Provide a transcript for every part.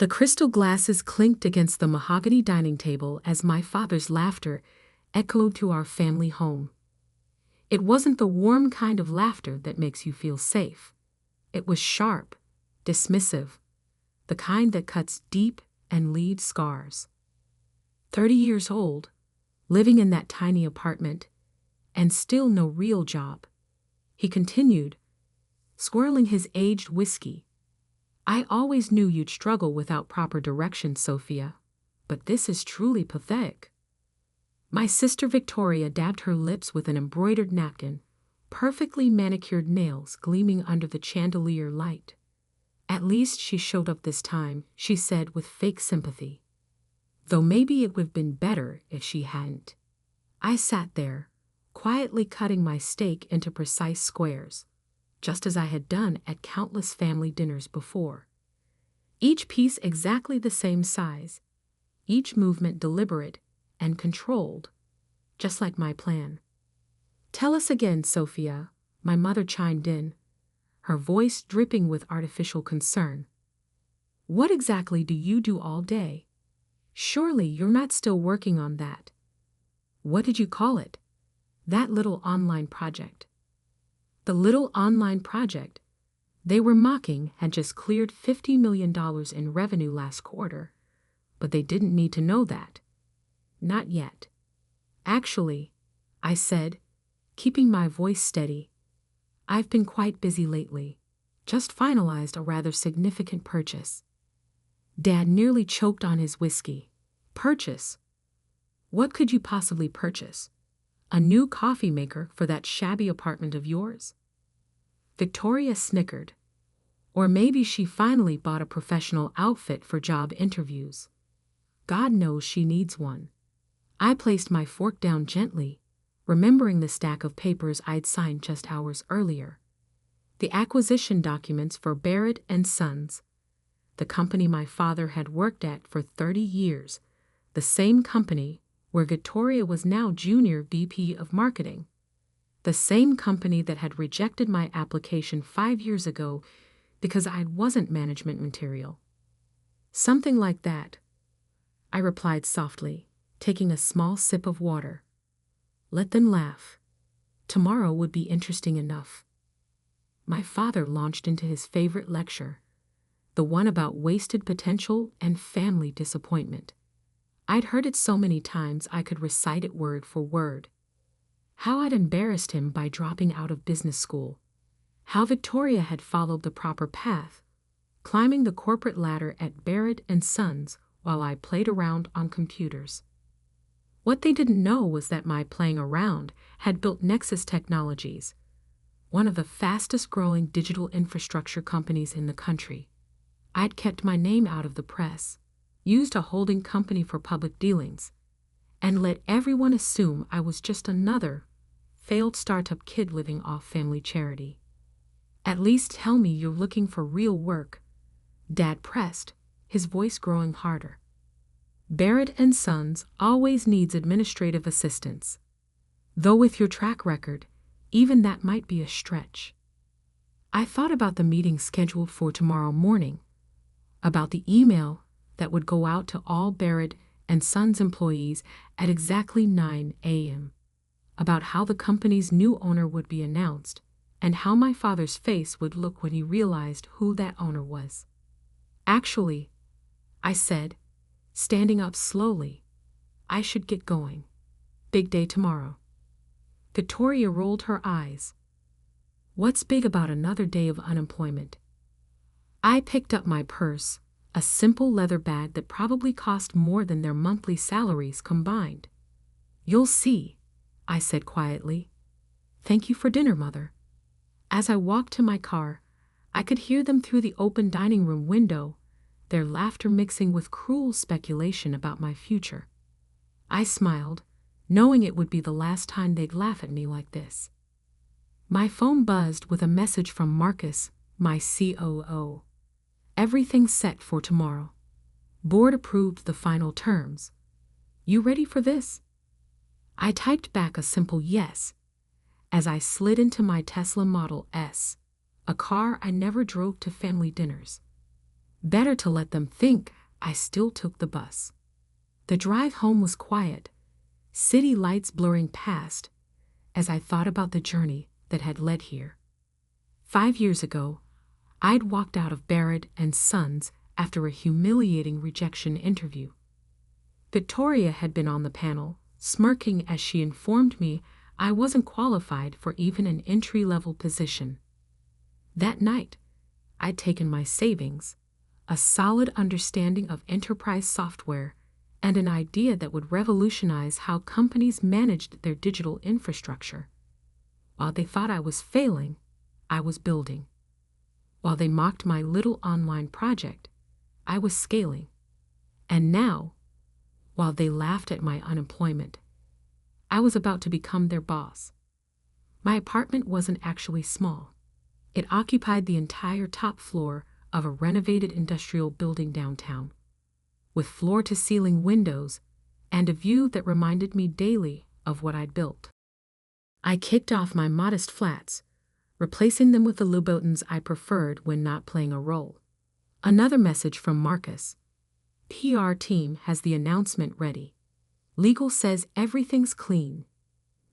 The crystal glasses clinked against the mahogany dining table as my father's laughter echoed through our family home. It wasn't the warm kind of laughter that makes you feel safe. It was sharp, dismissive, the kind that cuts deep and leaves scars. 30 years old, living in that tiny apartment, and still no real job. He continued, swirling his aged whiskey. I always knew you'd struggle without proper direction, Sophia, but this is truly pathetic. My sister Victoria dabbed her lips with an embroidered napkin, perfectly manicured nails gleaming under the chandelier light. At least she showed up this time, she said with fake sympathy. Though maybe it would have been better if she hadn't. I sat there, quietly cutting my steak into precise squares, just as I had done at countless family dinners before. Each piece exactly the same size, each movement deliberate and controlled, just like my plan. Tell us again, Sophia, my mother chimed in, her voice dripping with artificial concern. What exactly do you do all day? Surely you're not still working on that. What did you call it? That little online project. The little online project they were mocking had just cleared $50 million in revenue last quarter, but they didn't need to know that. Not yet. Actually, I said, keeping my voice steady, I've been quite busy lately. Just finalized a rather significant purchase. Dad nearly choked on his whiskey. Purchase? What could you possibly purchase? A new coffee maker for that shabby apartment of yours? Victoria snickered. Or maybe she finally bought a professional outfit for job interviews. God knows she needs one. I placed my fork down gently, remembering the stack of papers I'd signed just hours earlier. The acquisition documents for Barrett and Sons, the company my father had worked at for 30 years, the same company where Victoria was now Junior VP of Marketing, the same company that had rejected my application 5 years ago because I wasn't management material. Something like that, I replied softly, taking a small sip of water. Let them laugh. Tomorrow would be interesting enough. My father launched into his favorite lecture, the one about wasted potential and family disappointment. I'd heard it so many times I could recite it word for word. How I'd embarrassed him by dropping out of business school. How Victoria had followed the proper path, climbing the corporate ladder at Barrett and Sons while I played around on computers. What they didn't know was that my playing around had built Nexus Technologies, one of the fastest-growing digital infrastructure companies in the country. I'd kept my name out of the press, used a holding company for public dealings, and let everyone assume I was just another failed startup kid living off family charity. At least tell me you're looking for real work, Dad pressed, his voice growing harder. Barrett and Sons always needs administrative assistance. Though with your track record, even that might be a stretch. I thought about the meeting scheduled for tomorrow morning, about the email that would go out to all Barrett and Sons employees at exactly 9 a.m., about how the company's new owner would be announced, and how my father's face would look when he realized who that owner was. Actually, I said, standing up slowly, I should get going. Big day tomorrow. Victoria rolled her eyes. What's big about another day of unemployment? I picked up my purse, a simple leather bag that probably cost more than their monthly salaries combined. You'll see, I said quietly. Thank you for dinner, Mother. As I walked to my car, I could hear them through the open dining room window, their laughter mixing with cruel speculation about my future. I smiled, knowing it would be the last time they'd laugh at me like this. My phone buzzed with a message from Marcus, my COO. Everything set for tomorrow. Board approved the final terms. You ready for this? I typed back a simple yes as I slid into my Tesla Model S, a car I never drove to family dinners. Better to let them think I still took the bus. The drive home was quiet, city lights blurring past, as I thought about the journey that had led here. 5 years ago, I'd walked out of Barrett and Sons after a humiliating rejection interview. Victoria had been on the panel, smirking as she informed me I wasn't qualified for even an entry-level position. That night, I'd taken my savings, a solid understanding of enterprise software, and an idea that would revolutionize how companies managed their digital infrastructure. While they thought I was failing, I was building. While they mocked my little online project, I was scaling. And now, while they laughed at my unemployment, I was about to become their boss. My apartment wasn't actually small. It occupied the entire top floor of a renovated industrial building downtown, with floor-to-ceiling windows and a view that reminded me daily of what I'd built. I kicked off my modest flats, replacing them with the Louboutins I preferred when not playing a role. Another message from Marcus. PR team has the announcement ready. Legal says everything's clean.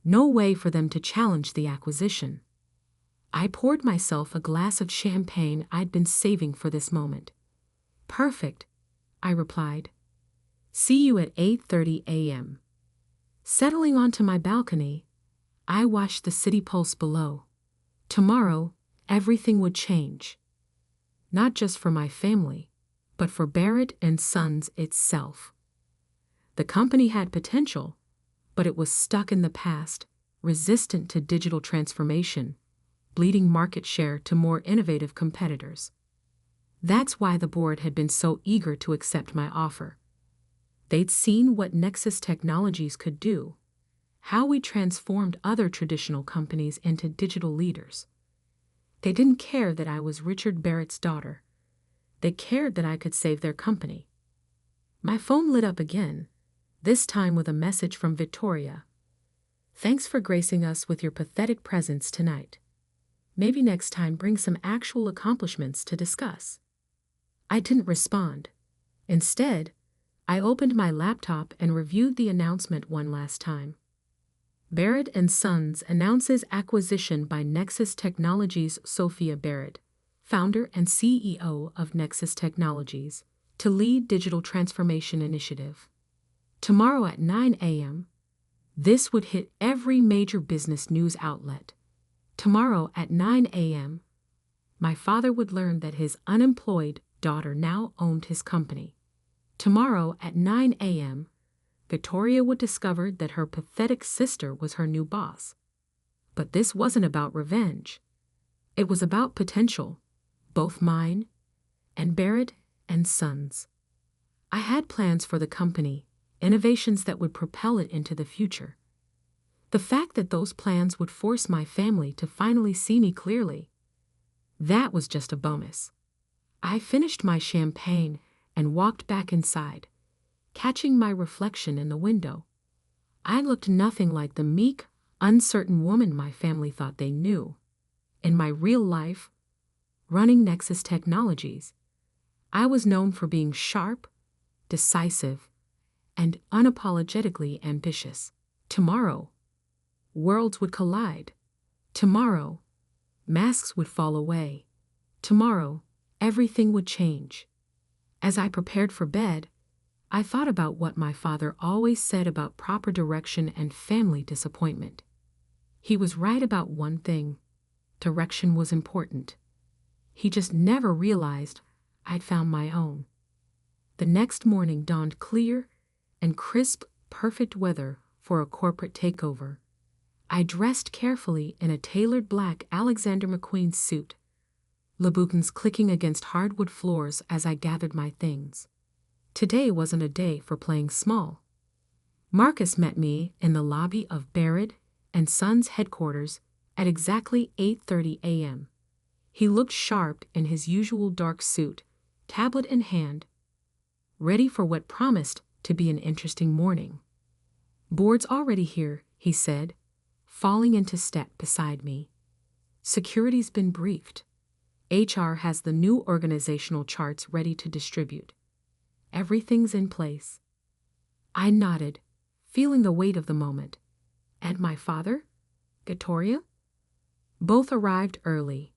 No way for them to challenge the acquisition. I poured myself a glass of champagne I'd been saving for this moment. Perfect, I replied. See you at 8:30 a.m. Settling onto my balcony, I watched the city pulse below. Tomorrow, everything would change. Not just for my family, but for Barrett and Sons itself. The company had potential, but it was stuck in the past, resistant to digital transformation, bleeding market share to more innovative competitors. That's why the board had been so eager to accept my offer. They'd seen what Nexus Technologies could do, how we transformed other traditional companies into digital leaders. They didn't care that I was Richard Barrett's daughter. They cared that I could save their company. My phone lit up again, this time with a message from Victoria. Thanks for gracing us with your pathetic presence tonight. Maybe next time bring some actual accomplishments to discuss. I didn't respond. Instead, I opened my laptop and reviewed the announcement one last time. Barrett and Sons announces acquisition by Nexus Technologies. Sophia Barrett, founder and CEO of Nexus Technologies, to lead digital transformation initiative. Tomorrow at 9 a.m., this would hit every major business news outlet. Tomorrow at 9 a.m., my father would learn that his unemployed daughter now owned his company. Tomorrow at 9 a.m., Victoria would discover that her pathetic sister was her new boss. But this wasn't about revenge. It was about potential, both mine and Barrett and Sons. I had plans for the company, innovations that would propel it into the future. The fact that those plans would force my family to finally see me clearly, that was just a bonus. I finished my champagne and walked back inside, catching my reflection in the window. I looked nothing like the meek, uncertain woman my family thought they knew. In my real life, running Nexus Technologies, I was known for being sharp, decisive, and unapologetically ambitious. Tomorrow, worlds would collide. Tomorrow, masks would fall away. Tomorrow, everything would change. As I prepared for bed, I thought about what my father always said about proper direction and family disappointment. He was right about one thing: direction was important. He just never realized I'd found my own. The next morning dawned clear and crisp, perfect weather for a corporate takeover. I dressed carefully in a tailored black Alexander McQueen suit, Louboutins clicking against hardwood floors as I gathered my things. Today wasn't a day for playing small. Marcus met me in the lobby of Barrett and Sons headquarters at exactly 8:30 a.m. He looked sharp in his usual dark suit, tablet in hand, ready for what promised to be an interesting morning. Board's already here, he said, falling into step beside me. Security's been briefed. HR has the new organizational charts ready to distribute. Everything's in place. I nodded, feeling the weight of the moment. And my father? Victoria? Both arrived early.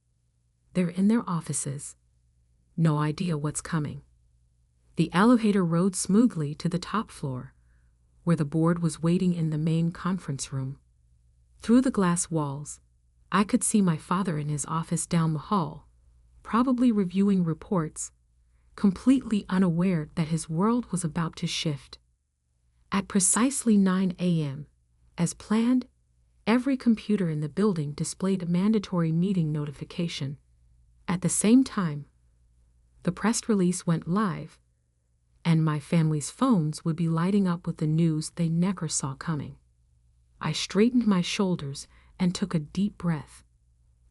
They're in their offices. No idea what's coming. The elevator rode smoothly to the top floor, where the board was waiting in the main conference room. Through the glass walls, I could see my father in his office down the hall, probably reviewing reports, completely unaware that his world was about to shift. At precisely 9 a.m., as planned, every computer in the building displayed a mandatory meeting notification. At the same time, the press release went live, and my family's phones would be lighting up with the news they never saw coming. I straightened my shoulders and took a deep breath.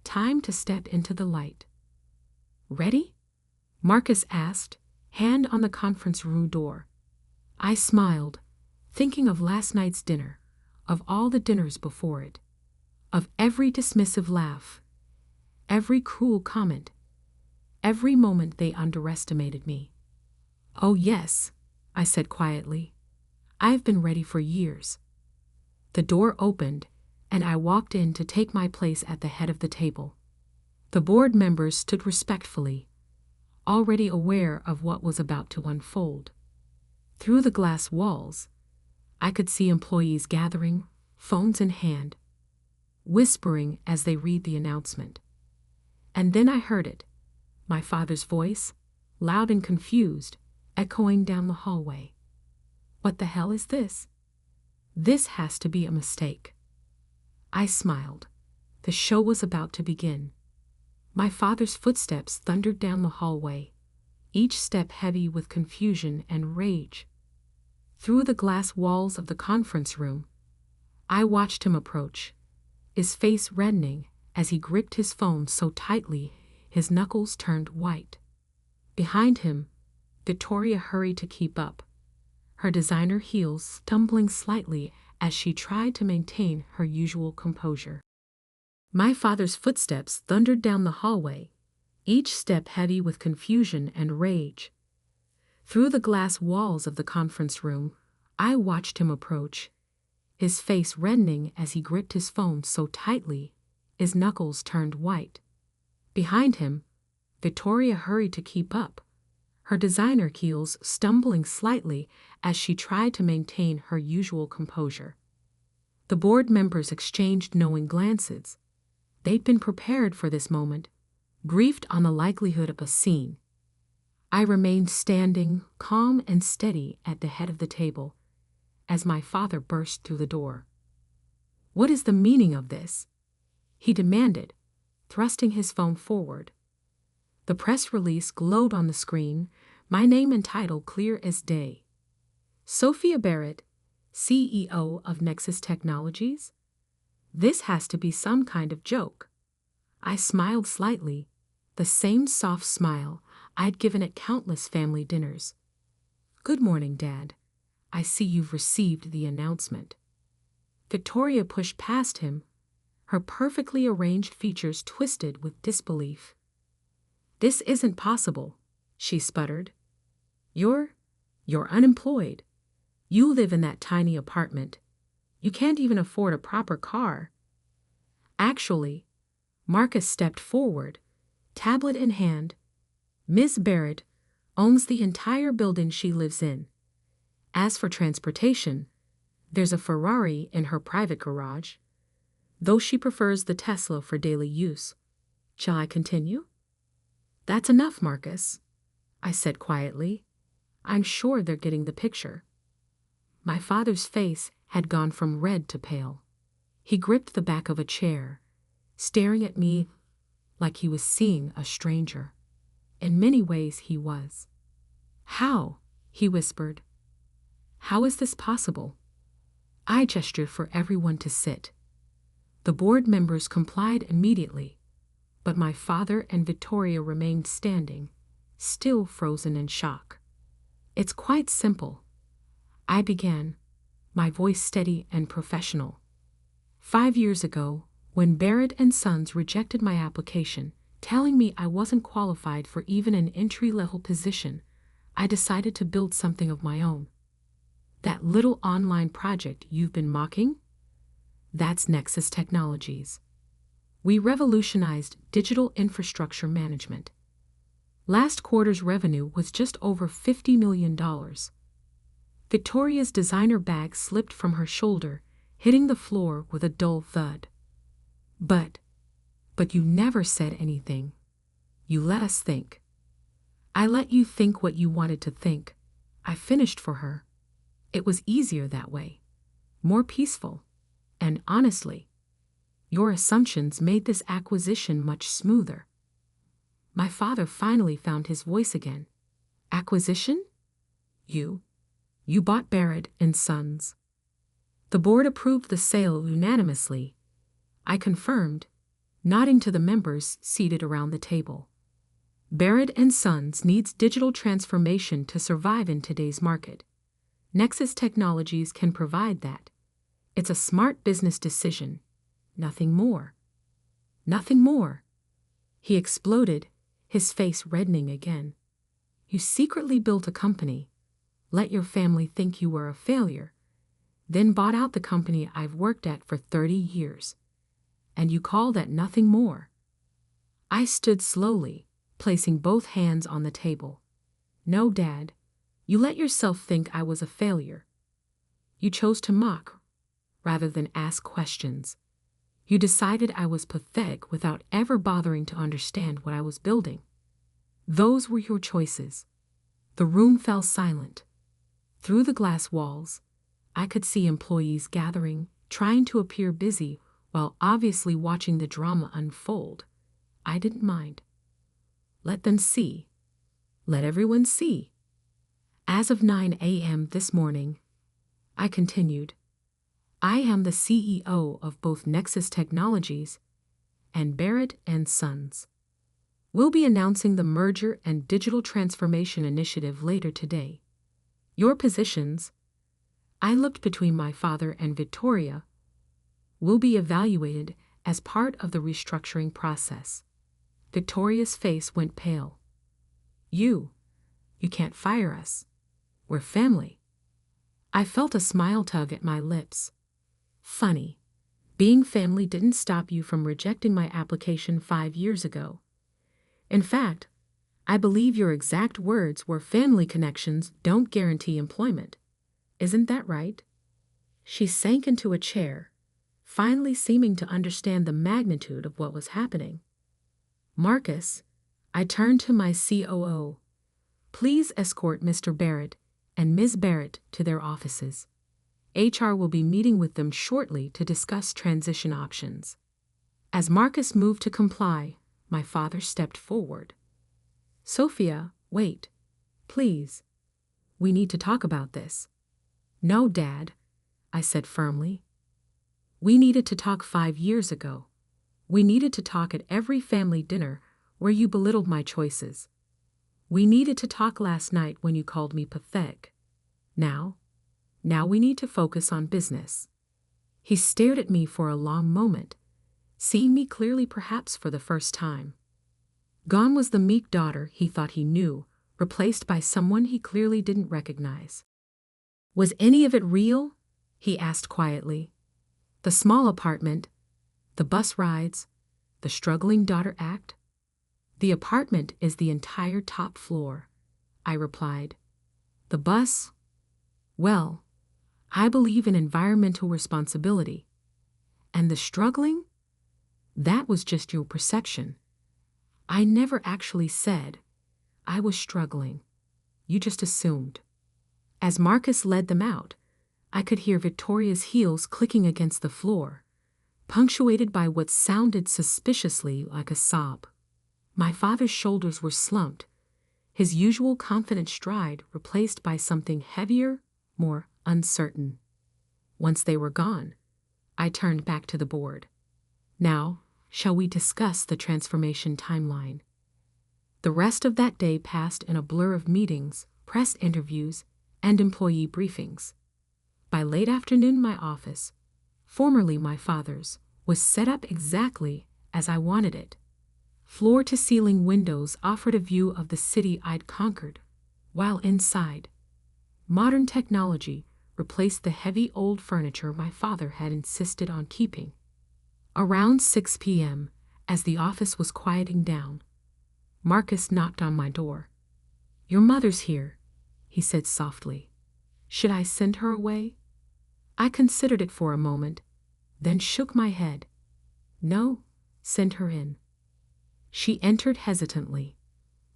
Time to step into the light. Ready? Marcus asked, hand on the conference room door. I smiled, thinking of last night's dinner, of all the dinners before it, of every dismissive laugh, every cruel comment, every moment they underestimated me. Oh yes, I said quietly. I've been ready for years. The door opened, and I walked in to take my place at the head of the table. The board members stood respectfully, already aware of what was about to unfold. Through the glass walls, I could see employees gathering, phones in hand, whispering as they read the announcement. And then I heard it, my father's voice, loud and confused, echoing down the hallway. What the hell is this? This has to be a mistake. I smiled. The show was about to begin. My father's footsteps thundered down the hallway, each step heavy with confusion and rage. Through the glass walls of the conference room, I watched him approach, his face reddening as he gripped his phone so tightly his knuckles turned white. Behind him, Victoria hurried to keep up, her designer heels stumbling slightly as she tried to maintain her usual composure. My father's footsteps thundered down the hallway, each step heavy with confusion and rage. Through the glass walls of the conference room, I watched him approach, his face reddening as he gripped his phone so tightly his knuckles turned white. Behind him, Victoria hurried to keep up, her designer heels stumbling slightly as she tried to maintain her usual composure. The board members exchanged knowing glances. They'd been prepared for this moment, briefed on the likelihood of a scene. I remained standing, calm and steady at the head of the table, as my father burst through the door. What is the meaning of this? He demanded, thrusting his phone forward. The press release glowed on the screen, my name and title clear as day. Sophia Barrett, CEO of Nexus Technologies? This has to be some kind of joke. I smiled slightly, the same soft smile I'd given at countless family dinners. Good morning, Dad. I see you've received the announcement. Victoria pushed past him, her perfectly arranged features twisted with disbelief. This isn't possible, she sputtered. You're unemployed. You live in that tiny apartment. You can't even afford a proper car. Actually, Marcus stepped forward, tablet in hand. Ms. Barrett owns the entire building she lives in. As for transportation, there's a Ferrari in her private garage, though she prefers the Tesla for daily use. Shall I continue? That's enough, Marcus, I said quietly. I'm sure they're getting the picture. My father's face had gone from red to pale. He gripped the back of a chair, staring at me like he was seeing a stranger. In many ways he was. How? He whispered. How is this possible? I gestured for everyone to sit. The board members complied immediately, but my father and Victoria remained standing, still frozen in shock. It's quite simple, I began, my voice steady and professional. 5 years ago, when Barrett and Sons rejected my application telling me I wasn't qualified for even an entry-level position, I decided to build something of my own. That little online project you've been mocking? That's Nexus Technologies. We revolutionized digital infrastructure management. Last quarter's revenue was just over $50 million. Victoria's designer bag slipped from her shoulder, hitting the floor with a dull thud. But you never said anything. You let us think. I let you think what you wanted to think. I finished for her. It was easier that way. More peaceful. And honestly, your assumptions made this acquisition much smoother. My father finally found his voice again. Acquisition? You bought Barrett and Sons. The board approved the sale unanimously. I confirmed, nodding to the members seated around the table. Barrett and Sons needs digital transformation to survive in today's market. Nexus Technologies can provide that. It's a smart business decision. Nothing more. Nothing more. He exploded, his face reddening again. You secretly built a company, let your family think you were a failure, then bought out the company I've worked at for 30 years. And you call that nothing more? I stood slowly, placing both hands on the table. No, Dad. You let yourself think I was a failure. You chose to mock, rather than ask questions. You decided I was pathetic without ever bothering to understand what I was building. Those were your choices. The room fell silent. Through the glass walls, I could see employees gathering, trying to appear busy while obviously watching the drama unfold. I didn't mind. Let them see. Let everyone see. As of 9 a.m. this morning, I continued, I am the CEO of both Nexus Technologies and Barrett and Sons. We'll be announcing the merger and digital transformation initiative later today. Your positions, I looked between my father and Victoria, will be evaluated as part of the restructuring process. Victoria's face went pale. You can't fire us. We're family. I felt a smile tug at my lips. Funny. Being family didn't stop you from rejecting my application 5 years ago. In fact, I believe your exact words were family connections don't guarantee employment. Isn't that right? She sank into a chair, finally seeming to understand the magnitude of what was happening. Marcus, I turned to my COO. Please escort Mr. Barrett and Ms. Barrett to their offices. HR will be meeting with them shortly to discuss transition options. As Marcus moved to comply, my father stepped forward. Sophia, wait. Please. We need to talk about this. No, Dad, I said firmly. We needed to talk 5 years ago. We needed to talk at every family dinner where you belittled my choices. We needed to talk last night when you called me pathetic. Now we need to focus on business. He stared at me for a long moment, seeing me clearly perhaps for the first time. Gone was the meek daughter he thought he knew, replaced by someone he clearly didn't recognize. Was any of it real? He asked quietly. The small apartment, the bus rides, the struggling daughter act? The apartment is the entire top floor, I replied. The bus? Well, I believe in environmental responsibility. And the struggling? That was just your perception. I never actually said I was struggling. You just assumed. As Marcus led them out, I could hear Victoria's heels clicking against the floor, punctuated by what sounded suspiciously like a sob. My father's shoulders were slumped, his usual confident stride replaced by something heavier, more uncertain. Once they were gone, I turned back to the board. Now, shall we discuss the transformation timeline? The rest of that day passed in a blur of meetings, press interviews, and employee briefings. By late afternoon, my office, formerly my father's, was set up exactly as I wanted it. Floor-to-ceiling windows offered a view of the city I'd conquered, while inside, modern technology replaced the heavy old furniture my father had insisted on keeping. Around 6 p.m., as the office was quieting down, Marcus knocked on my door. "Your mother's here," he said softly. "Should I send her away?" I considered it for a moment, then shook my head. "No, send her in." She entered hesitantly,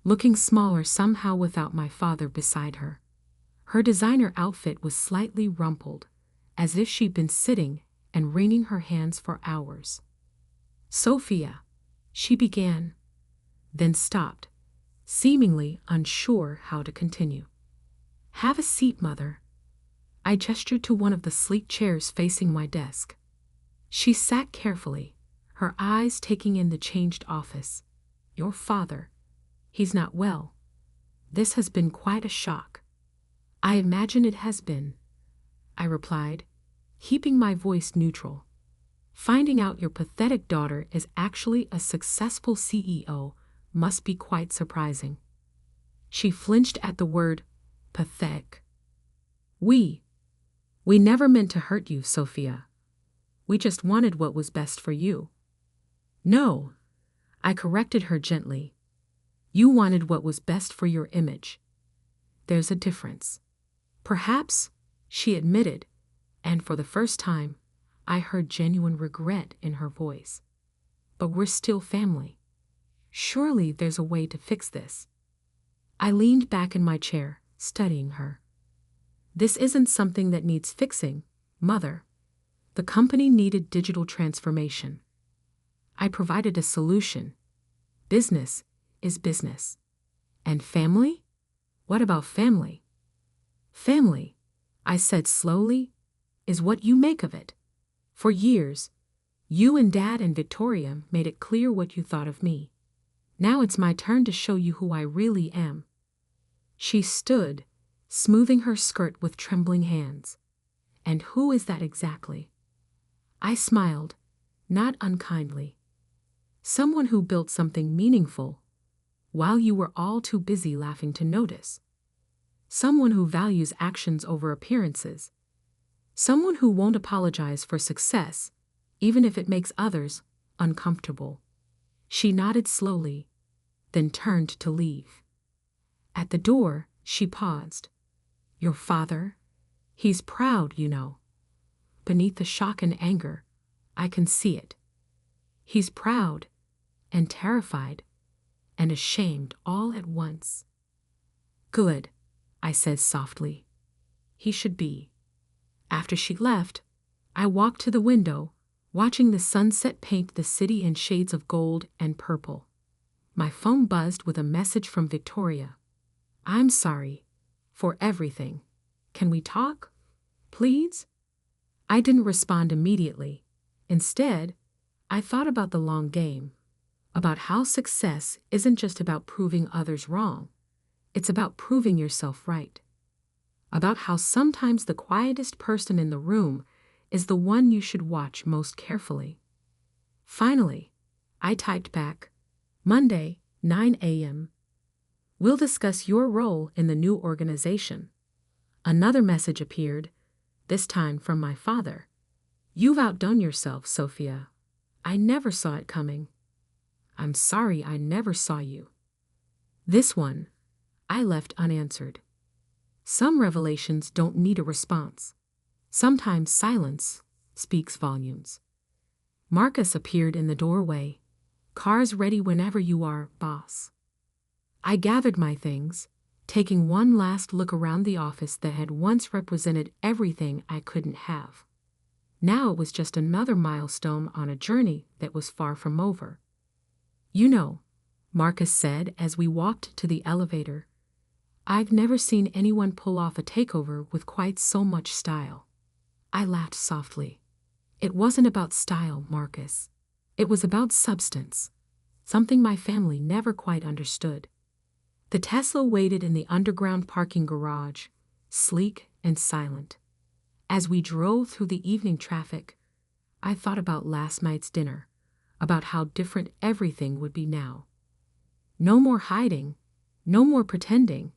looking smaller somehow without my father beside her. Her designer outfit was slightly rumpled, as if she'd been sitting and wringing her hands for hours. "Sophia," she began, then stopped, seemingly unsure how to continue. "Have a seat, Mother." I gestured to one of the sleek chairs facing my desk. She sat carefully, her eyes taking in the changed office. "Your father, he's not well. This has been quite a shock." "I imagine it has been," I replied, keeping my voice neutral. "Finding out your pathetic daughter is actually a successful CEO must be quite surprising." She flinched at the word pathetic. We never meant to hurt you, Sophia. We just wanted what was best for you." "No," I corrected her gently. "You wanted what was best for your image. There's a difference." "Perhaps," she admitted, and for the first time, I heard genuine regret in her voice. "But we're still family. Surely there's a way to fix this." I leaned back in my chair, studying her. "This isn't something that needs fixing, Mother. The company needed digital transformation. I provided a solution. Business is business. And family? What about family?" "Family," I said slowly, "is what you make of it. For years, you and Dad and Victoria made it clear what you thought of me. Now it's my turn to show you who I really am." She stood, smoothing her skirt with trembling hands. "And who is that exactly?" I smiled, not unkindly. "Someone who built something meaningful, while you were all too busy laughing to notice. Someone who values actions over appearances. Someone who won't apologize for success, even if it makes others uncomfortable." She nodded slowly, then turned to leave. At the door, she paused. "Your father? He's proud, you know." Beneath the shock and anger, I can see it. He's proud, and terrified, and ashamed all at once. "Good," I said softly. "He should be." After she left, I walked to the window, watching the sunset paint the city in shades of gold and purple. My phone buzzed with a message from Victoria. "I'm sorry for everything. Can we talk? Please?" I didn't respond immediately. Instead, I thought about the long game, about how success isn't just about proving others wrong. It's about proving yourself right. About how sometimes the quietest person in the room is the one you should watch most carefully. Finally, I typed back, "Monday, 9 a.m. We'll discuss your role in the new organization." Another message appeared, this time from my father. "You've outdone yourself, Sophia. I never saw it coming. I'm sorry I never saw you." This one, I left unanswered. Some revelations don't need a response. Sometimes silence speaks volumes. Marcus appeared in the doorway. "Car's ready whenever you are, boss." I gathered my things, taking one last look around the office that had once represented everything I couldn't have. Now it was just another milestone on a journey that was far from over. "You know," Marcus said as we walked to the elevator, "I've never seen anyone pull off a takeover with quite so much style." I laughed softly. "It wasn't about style, Marcus. It was about substance, something my family never quite understood." The Tesla waited in the underground parking garage, sleek and silent. As we drove through the evening traffic, I thought about last night's dinner, about how different everything would be now. No more hiding, no more pretending,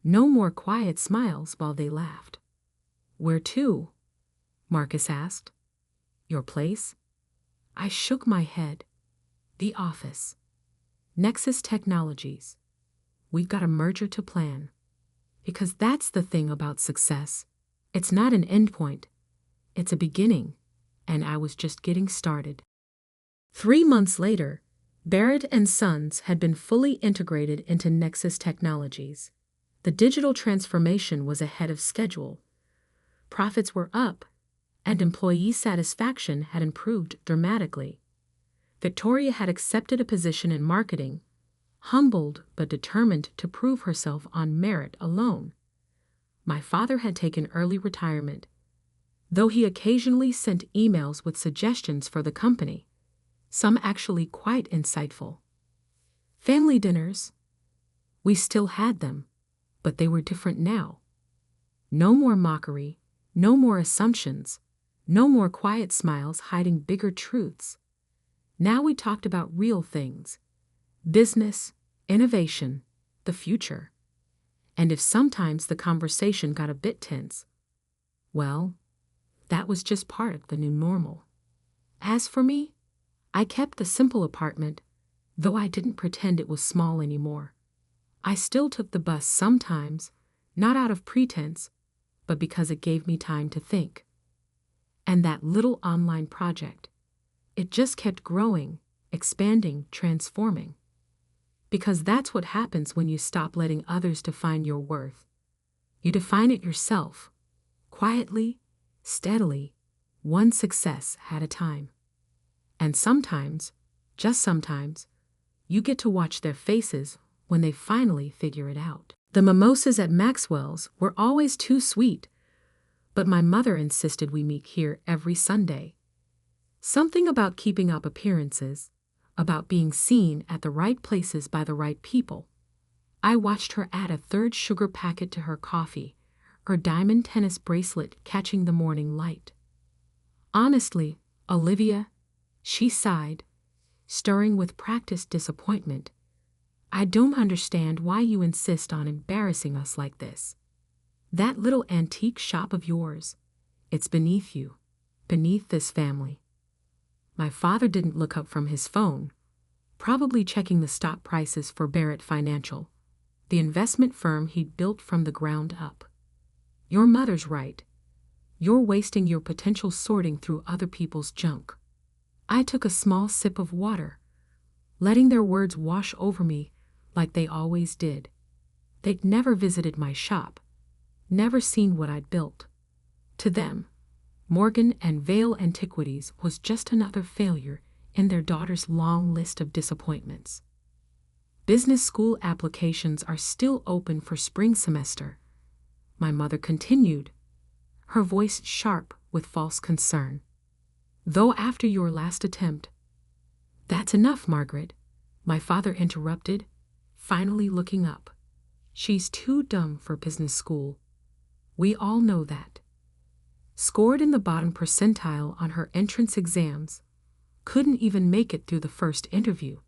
no more quiet smiles while they laughed. "Where to?" Marcus asked. "Your place?" I shook my head. "The office. Nexus Technologies. We've got a merger to plan." Because that's the thing about success. It's not an endpoint. It's a beginning, and I was just getting started. 3 months later, Barrett and Sons had been fully integrated into Nexus Technologies. The digital transformation was ahead of schedule. Profits were up, and employee satisfaction had improved dramatically. Victoria had accepted a position in marketing, humbled but determined to prove herself on merit alone. My father had taken early retirement, though he occasionally sent emails with suggestions for the company, some actually quite insightful. Family dinners. We still had them, but they were different now. No more mockery, no more assumptions, no more quiet smiles hiding bigger truths. Now we talked about real things: business, innovation, the future. And if sometimes the conversation got a bit tense, well, that was just part of the new normal. As for me, I kept the simple apartment, though I didn't pretend it was small anymore. I still took the bus sometimes, not out of pretense, but because it gave me time to think. And that little online project, it just kept growing, expanding, transforming. Because that's what happens when you stop letting others define your worth. You define it yourself, quietly, steadily, one success at a time. And sometimes, just sometimes, you get to watch their faces when they finally figure it out. The mimosas at Maxwell's were always too sweet, but my mother insisted we meet here every Sunday. Something about keeping up appearances, about being seen at the right places by the right people. I watched her add a third sugar packet to her coffee, her diamond tennis bracelet catching the morning light. "Honestly, Olivia," she sighed, stirring with practiced disappointment, "I don't understand why you insist on embarrassing us like this. That little antique shop of yours, it's beneath you, beneath this family." My father didn't look up from his phone, probably checking the stock prices for Barrett Financial, the investment firm he'd built from the ground up. "Your mother's right. You're wasting your potential sorting through other people's junk." I took a small sip of water, letting their words wash over me like they always did. They'd never visited my shop, never seen what I'd built. To them, Morgan and Vale Antiquities was just another failure in their daughter's long list of disappointments. "Business school applications are still open for spring semester," my mother continued, her voice sharp with false concern. "Though after your last attempt—" "That's enough, Margaret," my father interrupted, finally looking up. "She's too dumb for business school. We all know that. Scored in the bottom percentile on her entrance exams, couldn't even make it through the first interview.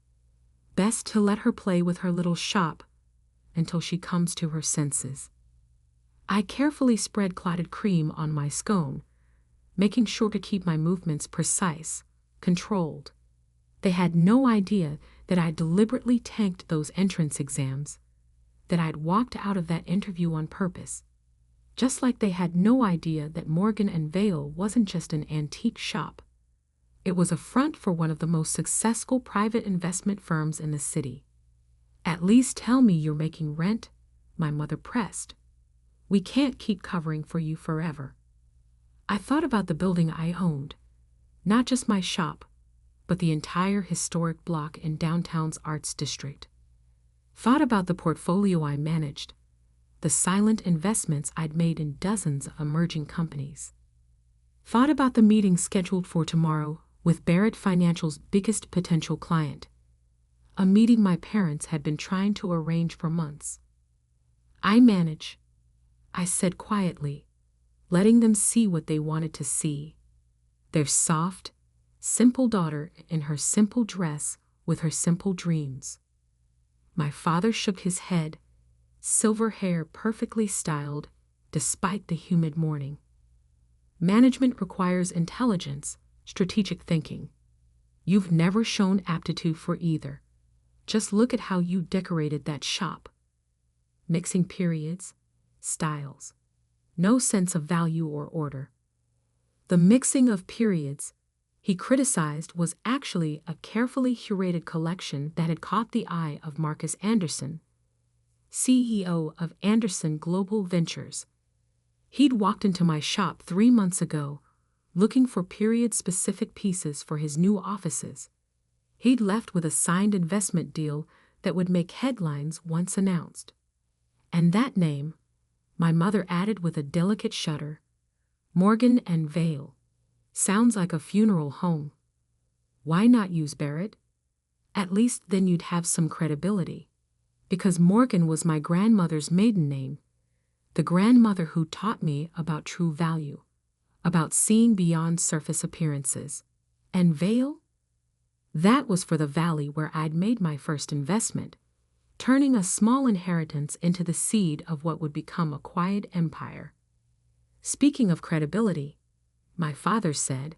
Best to let her play with her little shop until she comes to her senses." I carefully spread clotted cream on my scone, making sure to keep my movements precise, controlled. They had no idea that I'd deliberately tanked those entrance exams, that I'd walked out of that interview on purpose. Just like they had no idea that Morgan and Vale wasn't just an antique shop. It was a front for one of the most successful private investment firms in the city. "At least tell me you're making rent," my mother pressed. "We can't keep covering for you forever." I thought about the building I owned, not just my shop, but the entire historic block in downtown's Arts District. Thought about the portfolio I managed, the silent investments I'd made in dozens of emerging companies. Thought about the meeting scheduled for tomorrow with Barrett Financial's biggest potential client, a meeting my parents had been trying to arrange for months. "I manage," I said quietly, letting them see what they wanted to see. "They're soft, Simple daughter in her simple dress with her simple dreams. My father shook his head, silver hair perfectly styled despite the humid morning. Management requires intelligence, strategic thinking. You've never shown aptitude for either. Just look at how you decorated that shop. Mixing periods, styles. No sense of value or order. The mixing of periods, he criticized, was actually a carefully curated collection that had caught the eye of Marcus Anderson, CEO of Anderson Global Ventures. He'd walked into my shop 3 months ago, looking for period-specific pieces for his new offices. He'd left with a signed investment deal that would make headlines once announced. And that name, my mother added with a delicate shudder, Morgan and Vale. Sounds like a funeral home. Why not use Barrett? At least then you'd have some credibility. Because Morgan was my grandmother's maiden name, the grandmother who taught me about true value, about seeing beyond surface appearances. And Vale? That was for the valley where I'd made my first investment, turning a small inheritance into the seed of what would become a quiet empire. Speaking of credibility, my father said,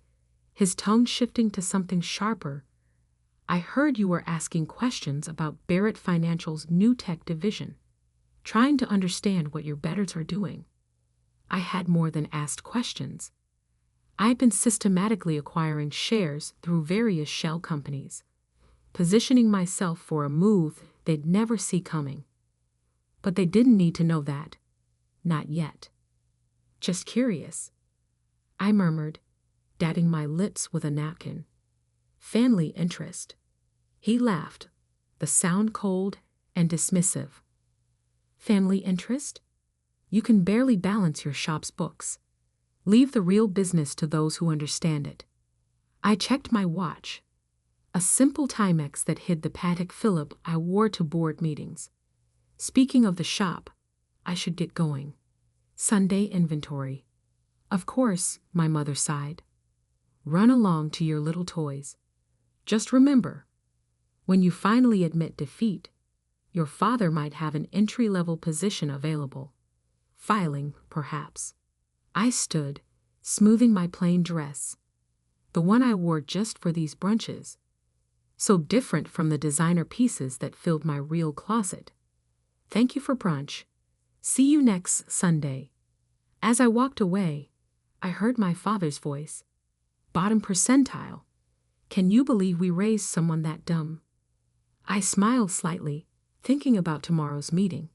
his tone shifting to something sharper, I heard you were asking questions about Barrett Financial's new tech division, trying to understand what your betters are doing. I had more than asked questions. I'd been systematically acquiring shares through various shell companies, positioning myself for a move they'd never see coming. But they didn't need to know that. Not yet. Just curious, I murmured, dabbing my lips with a napkin. Family interest. He laughed, the sound cold and dismissive. Family interest? You can barely balance your shop's books. Leave the real business to those who understand it. I checked my watch, a simple Timex that hid the Patek Philippe I wore to board meetings. Speaking of the shop, I should get going. Sunday inventory. Of course, my mother sighed. Run along to your little toys. Just remember, when you finally admit defeat, your father might have an entry-level position available. Filing, perhaps. I stood, smoothing my plain dress, the one I wore just for these brunches, so different from the designer pieces that filled my real closet. Thank you for brunch. See you next Sunday. As I walked away, I heard my father's voice. Bottom percentile. Can you believe we raised someone that dumb? I smiled slightly, thinking about tomorrow's meeting.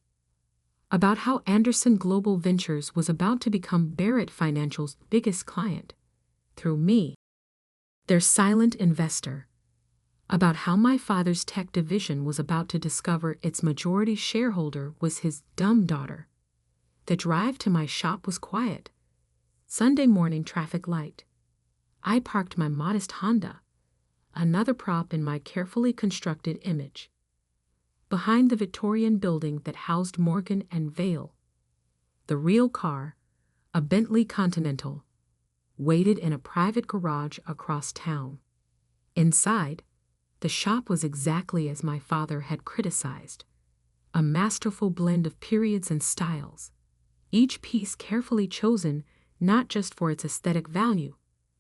About how Anderson Global Ventures was about to become Barrett Financial's biggest client, through me, their silent investor. About how my father's tech division was about to discover its majority shareholder was his dumb daughter. The drive to my shop was quiet. Sunday morning traffic light. I parked my modest Honda, another prop in my carefully constructed image, behind the Victorian building that housed Morgan and Vale. The real car, a Bentley Continental, waited in a private garage across town. Inside, the shop was exactly as my father had criticized, a masterful blend of periods and styles, each piece carefully chosen not just for its aesthetic value,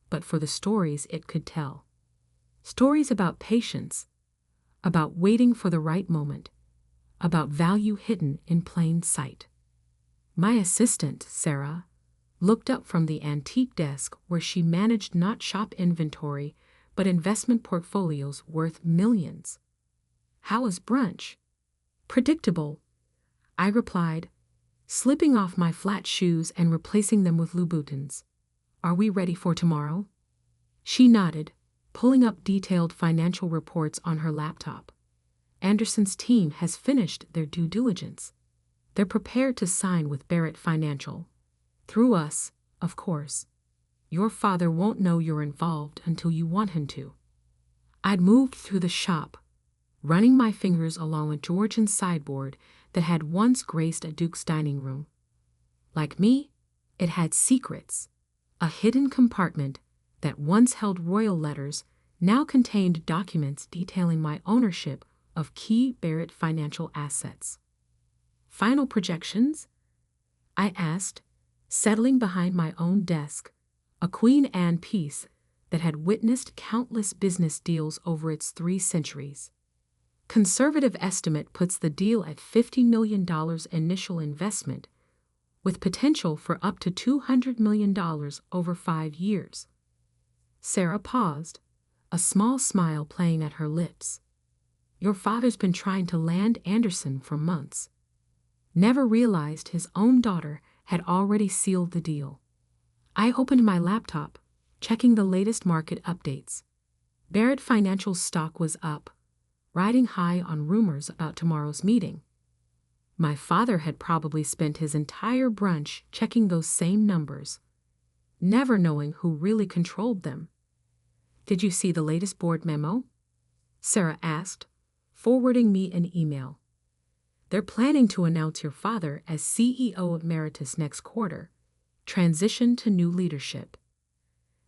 but for the stories it could tell. Stories about patience, about waiting for the right moment, about value hidden in plain sight. My assistant, Sarah, looked up from the antique desk where she managed not shop inventory, but investment portfolios worth millions. How was brunch? Predictable, I replied, slipping off my flat shoes and replacing them with Louboutins. Are we ready for tomorrow? She nodded, pulling up detailed financial reports on her laptop. Anderson's team has finished their due diligence. They're prepared to sign with Barrett Financial. Through us, of course. Your father won't know you're involved until you want him to. I'd moved through the shop, running my fingers along a Georgian sideboard that had once graced a duke's dining room. Like me, it had secrets, a hidden compartment that once held royal letters now contained documents detailing my ownership of key Barrett financial assets. Final projections? I asked, settling behind my own desk, a Queen Anne piece that had witnessed countless business deals over its 3 centuries. Conservative estimate puts the deal at $50 million initial investment, with potential for up to $200 million over 5 years. Sarah paused, a small smile playing at her lips. Your father's been trying to land Anderson for months. Never realized his own daughter had already sealed the deal. I opened my laptop, checking the latest market updates. Barrett Financial's stock was up, riding high on rumors about tomorrow's meeting. My father had probably spent his entire brunch checking those same numbers, never knowing who really controlled them. Did you see the latest board memo? Sarah asked, forwarding me an email. They're planning to announce your father as CEO Emeritus next quarter, transition to new leadership.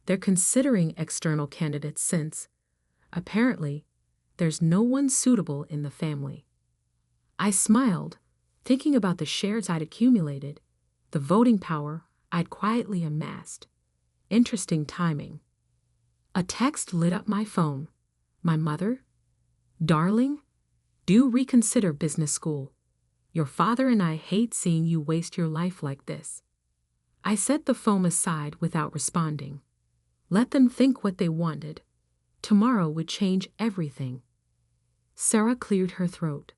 They're considering external candidates since, apparently, there's no one suitable in the family. I smiled, thinking about the shares I'd accumulated, the voting power I'd quietly amassed. Interesting timing. A text lit up my phone. My mother? Darling, do reconsider business school. Your father and I hate seeing you waste your life like this. I set the phone aside without responding. Let them think what they wanted. Tomorrow would change everything. Sarah cleared her throat.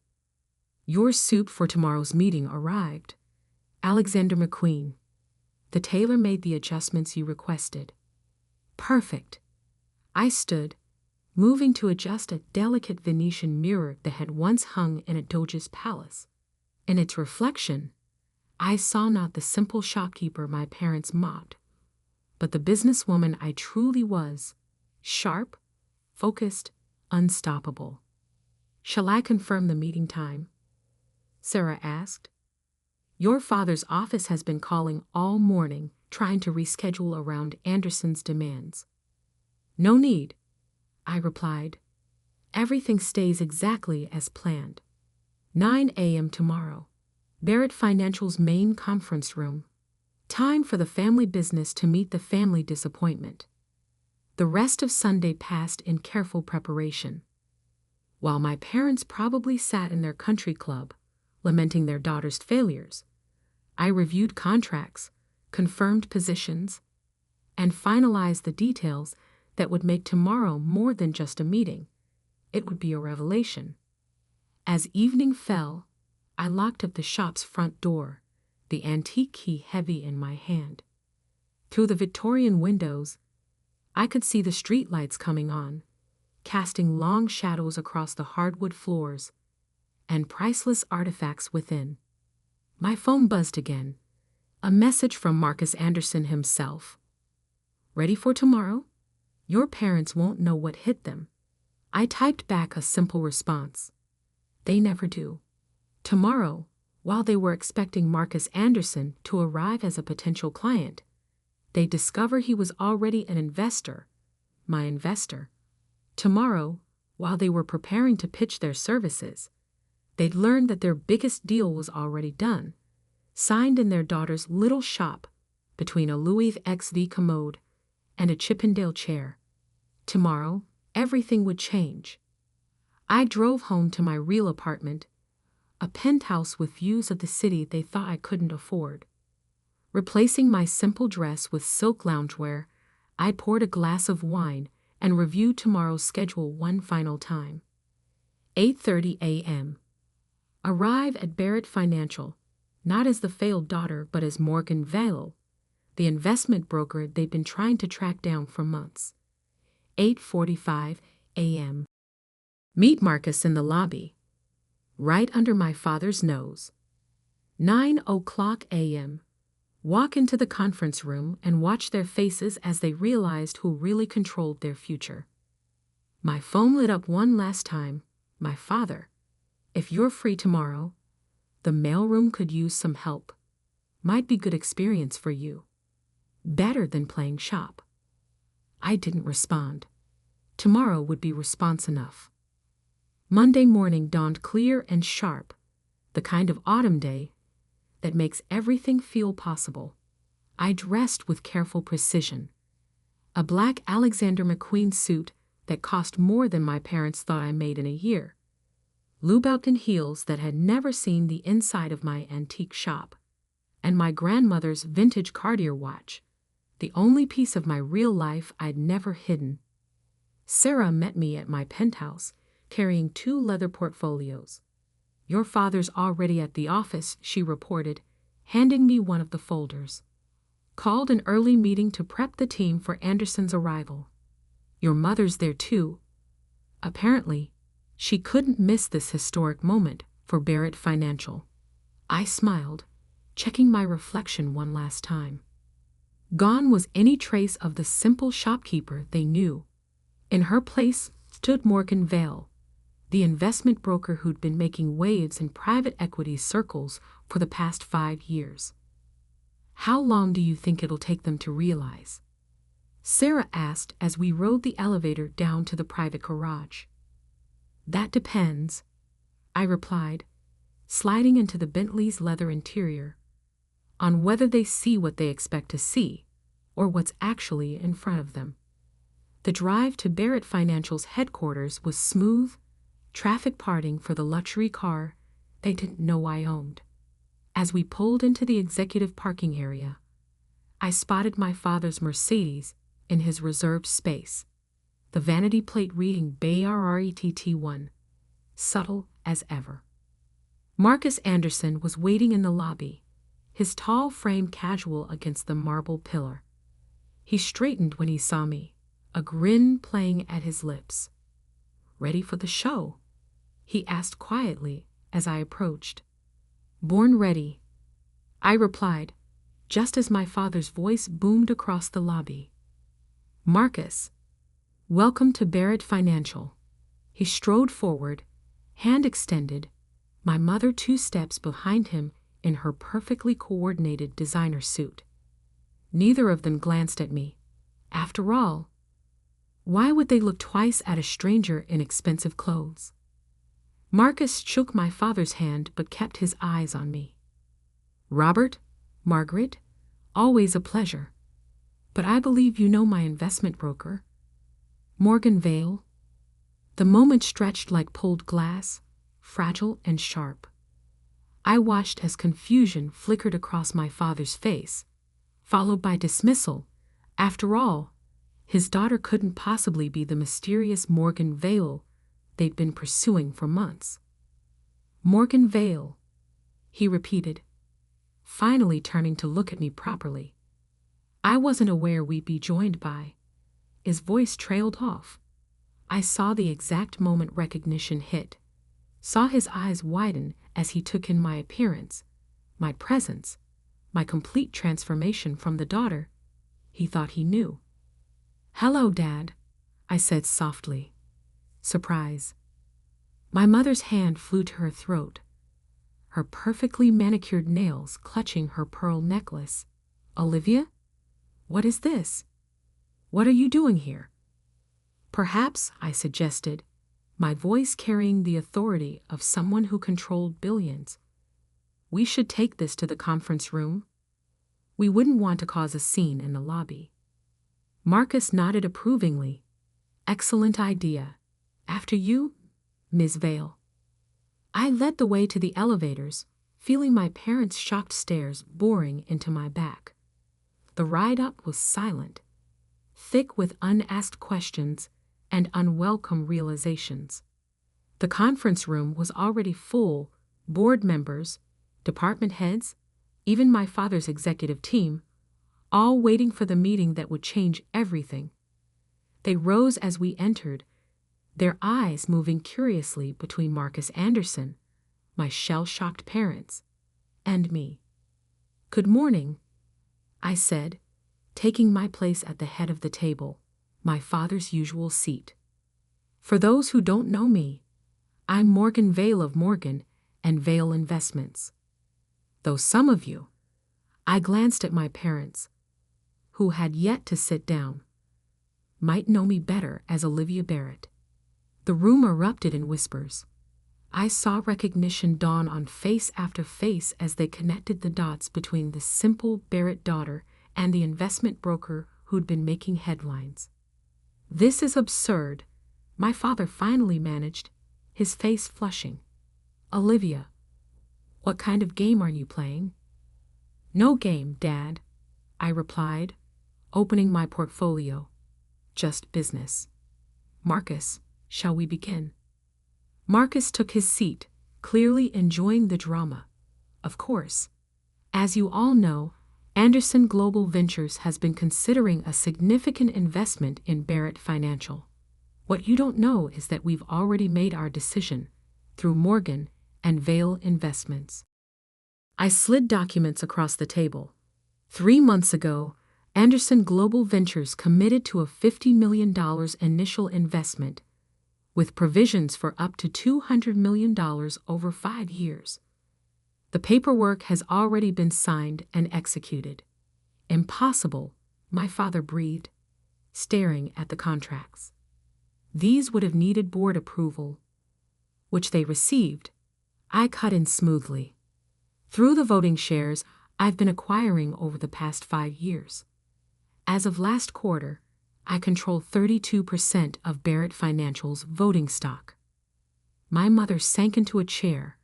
Your suit for tomorrow's meeting arrived. Alexander McQueen. The tailor made the adjustments you requested. Perfect. I stood, moving to adjust a delicate Venetian mirror that had once hung in a doge's palace. In its reflection, I saw not the simple shopkeeper my parents mocked, but the businesswoman I truly was, sharp, focused, unstoppable. Shall I confirm the meeting time? Sarah asked. Your father's office has been calling all morning, trying to reschedule around Anderson's demands. No need, I replied. Everything stays exactly as planned. 9 a.m. tomorrow. Barrett Financial's main conference room. Time for the family business to meet the family disappointment. The rest of Sunday passed in careful preparation. While my parents probably sat in their country club, lamenting their daughter's failures, I reviewed contracts, confirmed positions, and finalized the details that would make tomorrow more than just a meeting. It would be a revelation. As evening fell, I locked up the shop's front door, the antique key heavy in my hand. Through the Victorian windows, I could see the streetlights coming on, casting long shadows across the hardwood floors, and priceless artifacts within. My phone buzzed again, a message from Marcus Anderson himself. Ready for tomorrow? Your parents won't know what hit them. I typed back a simple response. They never do. Tomorrow, while they were expecting Marcus Anderson to arrive as a potential client, they discover he was already an investor, my investor. Tomorrow, while they were preparing to pitch their services, they'd learn that their biggest deal was already done, signed in their daughter's little shop between a Louis XV commode and a Chippendale chair. Tomorrow, everything would change. I drove home to my real apartment, a penthouse with views of the city they thought I couldn't afford. Replacing my simple dress with silk loungewear, I poured a glass of wine and reviewed tomorrow's schedule one final time. 8:30 a.m. Arrive at Barrett Financial, not as the failed daughter but as Morgan Vale, the investment broker they'd been trying to track down for months. 8:45 a.m. Meet Marcus in the lobby, right under my father's nose. 9:00 a.m. Walk into the conference room and watch their faces as they realized who really controlled their future. My phone lit up one last time. My father. If you're free tomorrow, the mailroom could use some help. Might be good experience for you. Better than playing shop. I didn't respond. Tomorrow would be response enough. Monday morning dawned clear and sharp, the kind of autumn day that makes everything feel possible. I dressed with careful precision. A black Alexander McQueen suit that cost more than my parents thought I made in a year. Louboutin heels that had never seen the inside of my antique shop. And my grandmother's vintage Cartier watch, the only piece of my real life I'd never hidden. Sarah met me at my penthouse, carrying 2 leather portfolios. "Your father's already at the office," she reported, handing me one of the folders. "Called an early meeting to prep the team for Anderson's arrival. Your mother's there too." Apparently, she couldn't miss this historic moment for Barrett Financial. I smiled, checking my reflection one last time. Gone was any trace of the simple shopkeeper they knew. In her place stood Morgan Vale, the investment broker who'd been making waves in private equity circles for the past 5 years. "How long do you think it'll take them to realize?" Sarah asked as we rode the elevator down to the private garage. "That depends," I replied, sliding into the Bentley's leather interior, "on whether they see what they expect to see, or what's actually in front of them." The drive to Barrett Financial's headquarters was smooth, traffic parting for the luxury car they didn't know I owned. As we pulled into the executive parking area, I spotted my father's Mercedes in his reserved space, the vanity plate reading BARRETT1, subtle as ever. Marcus Anderson was waiting in the lobby, his tall frame casual against the marble pillar. He straightened when he saw me, a grin playing at his lips. "Ready for the show?" he asked quietly as I approached. "Born ready," I replied, just as my father's voice boomed across the lobby. "Marcus, welcome to Barrett Financial." He strode forward, hand extended, my mother 2 steps behind him in her perfectly coordinated designer suit. Neither of them glanced at me. After all, why would they look twice at a stranger in expensive clothes? Marcus shook my father's hand but kept his eyes on me. "Robert, Margaret, always a pleasure. But I believe you know my investment broker, Morgan Vale." The moment stretched like pulled glass, fragile and sharp. I watched as confusion flickered across my father's face, followed by dismissal. After all, his daughter couldn't possibly be the mysterious Morgan Vale they'd been pursuing for months. "Morgan Vale," he repeated, finally turning to look at me properly. I wasn't aware we'd be joined by. His voice trailed off. I saw the exact moment recognition hit, saw his eyes widen as he took in my appearance, my presence, my complete transformation from the daughter he thought he knew. "Hello, Dad," I said softly. Surprise. My mother's hand flew to her throat, her perfectly manicured nails clutching her pearl necklace. "Olivia? What is this? What are you doing here?" "Perhaps," I suggested, my voice carrying the authority of someone who controlled billions, "we should take this to the conference room. We wouldn't want to cause a scene in the lobby." Marcus nodded approvingly. "Excellent idea. After you, Ms. Vale." I led the way to the elevators, feeling my parents' shocked stares boring into my back. The ride up was silent, thick with unasked questions and unwelcome realizations. The conference room was already full, board members, department heads, even my father's executive team, all waiting for the meeting that would change everything. They rose as we entered, their eyes moving curiously between Marcus Anderson, my shell-shocked parents, and me. "Good morning," I said, taking my place at the head of the table, my father's usual seat. "For those who don't know me, I'm Morgan Vale of Morgan and Vale Investments. Though some of you," I glanced at my parents, who had yet to sit down, might know me better as Olivia Barrett. The room erupted in whispers. I saw recognition dawn on face after face as they connected the dots between the simple Barrett daughter and the investment broker who'd been making headlines. "This is absurd," my father finally managed, his face flushing. "Olivia, what kind of game are you playing?" "No game, Dad," I replied, opening my portfolio. "Just business. Marcus, shall we begin?" Marcus took his seat, clearly enjoying the drama. "Of course. As you all know, Anderson Global Ventures has been considering a significant investment in Barrett Financial. What you don't know is that we've already made our decision through Morgan and Vale Investments." I slid documents across the table. 3 months ago, Anderson Global Ventures committed to a $50 million initial investment, with provisions for up to $200 million over 5 years. The paperwork has already been signed and executed. "Impossible," my father breathed, staring at the contracts. "These would have needed board approval," which they received. I cut in smoothly. "Through the voting shares I've been acquiring over the past 5 years. As of last quarter, I control 32% of Barrett Financial's voting stock." My mother sank into a chair,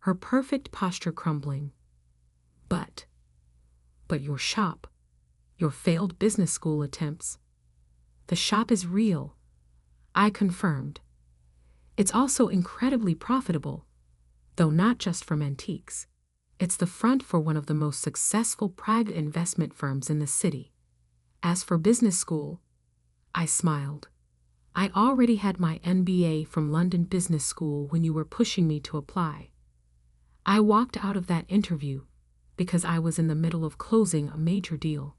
her perfect posture crumbling. But your shop, your failed business school attempts." "The shop is real," I confirmed. "It's also incredibly profitable, though not just from antiques. It's the front for one of the most successful private investment firms in the city. As for business school," I smiled, "I already had my MBA from London Business School when you were pushing me to apply. I walked out of that interview because I was in the middle of closing a major deal."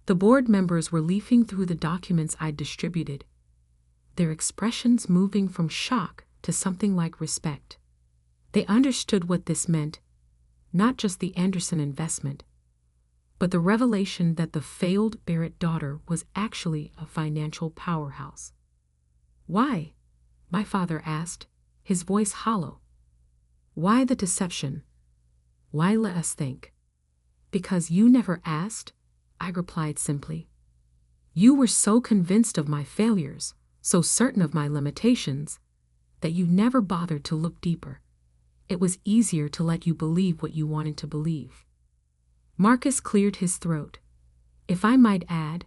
The board members were leafing through the documents I'd distributed, their expressions moving from shock to something like respect. They understood what this meant, not just the Anderson investment, but the revelation that the failed Barrett daughter was actually a financial powerhouse. "Why?" my father asked, his voice hollow. "Why the deception? Why let us think?" "Because you never asked," I replied simply. "You were so convinced of my failures, so certain of my limitations, that you never bothered to look deeper. It was easier to let you believe what you wanted to believe." Marcus cleared his throat. "If I might add,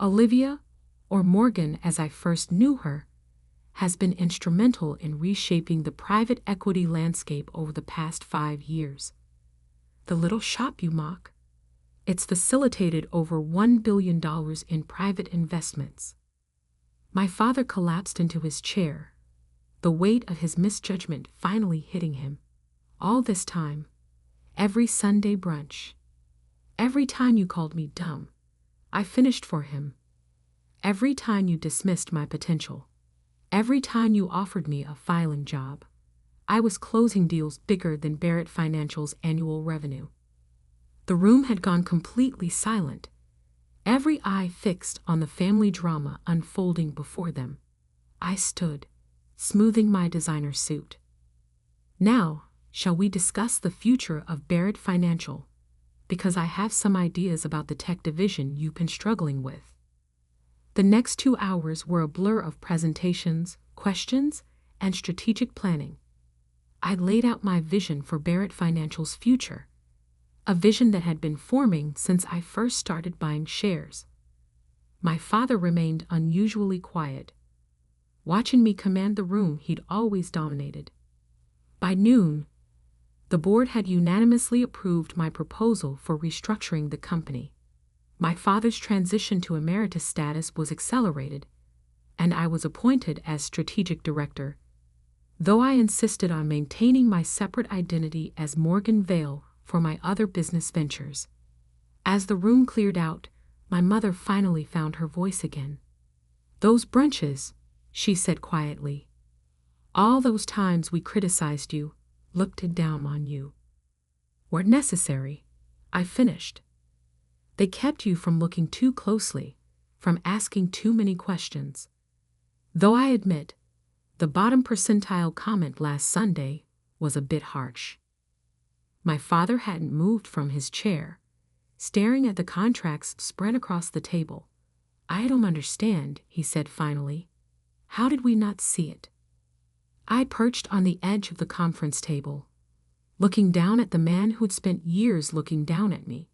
Olivia, or Morgan as I first knew her, has been instrumental in reshaping the private equity landscape over the past 5 years. The little shop you mock, it's facilitated over $1 billion in private investments." My father collapsed into his chair, the weight of his misjudgment finally hitting him. All this time, every Sunday brunch, every time you called me dumb, I finished for him. Every time you dismissed my potential, every time you offered me a filing job, I was closing deals bigger than Barrett Financial's annual revenue. The room had gone completely silent, every eye fixed on the family drama unfolding before them. I stood, smoothing my designer suit. "Now, shall we discuss the future of Barrett Financial? Because I have some ideas about the tech division you've been struggling with." The next 2 hours were a blur of presentations, questions, and strategic planning. I laid out my vision for Barrett Financial's future, a vision that had been forming since I first started buying shares. My father remained unusually quiet, watching me command the room he'd always dominated. By noon, the board had unanimously approved my proposal for restructuring the company. My father's transition to emeritus status was accelerated, and I was appointed as strategic director, though I insisted on maintaining my separate identity as Morgan Vale for my other business ventures. As the room cleared out, my mother finally found her voice again. "Those brunches," she said quietly. "All those times we criticized you, looked down on you, were necessary," I finished. "They kept you from looking too closely, from asking too many questions. Though I admit, the bottom percentile comment last Sunday was a bit harsh. My father hadn't moved from his chair, staring at the contracts spread across the table. "I don't understand," he said finally. "How did we not see it?" I perched on the edge of the conference table, looking down at the man who'd spent years looking down at me.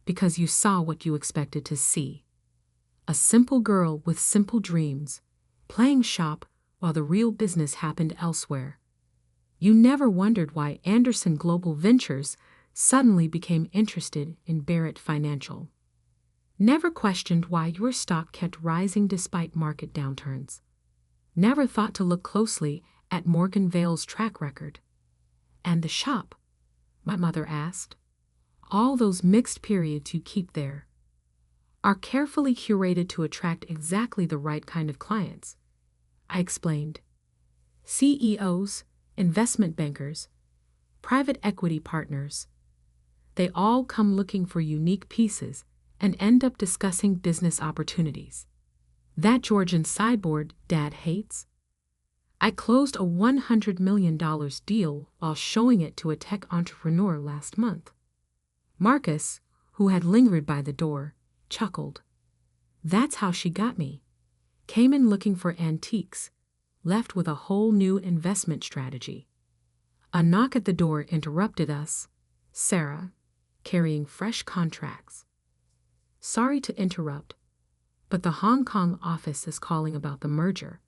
"Because you saw what you expected to see. A simple girl with simple dreams, playing shop while the real business happened elsewhere. You never wondered why Anderson Global Ventures suddenly became interested in Barrett Financial. Never questioned why your stock kept rising despite market downturns. Never thought to look closely at Morgan Vale's track record. And the shop?" my mother asked. "All those mixed periods you keep there are carefully curated to attract exactly the right kind of clients," I explained. "CEOs, investment bankers, private equity partners. They all come looking for unique pieces and end up discussing business opportunities. That Georgian sideboard Dad hates? I closed a $100 million deal while showing it to a tech entrepreneur last month." Marcus, who had lingered by the door, chuckled. "That's how she got me. Came in looking for antiques, left with a whole new investment strategy." A knock at the door interrupted us. Sarah, carrying fresh contracts. "Sorry to interrupt, but the Hong Kong office is calling about the merger."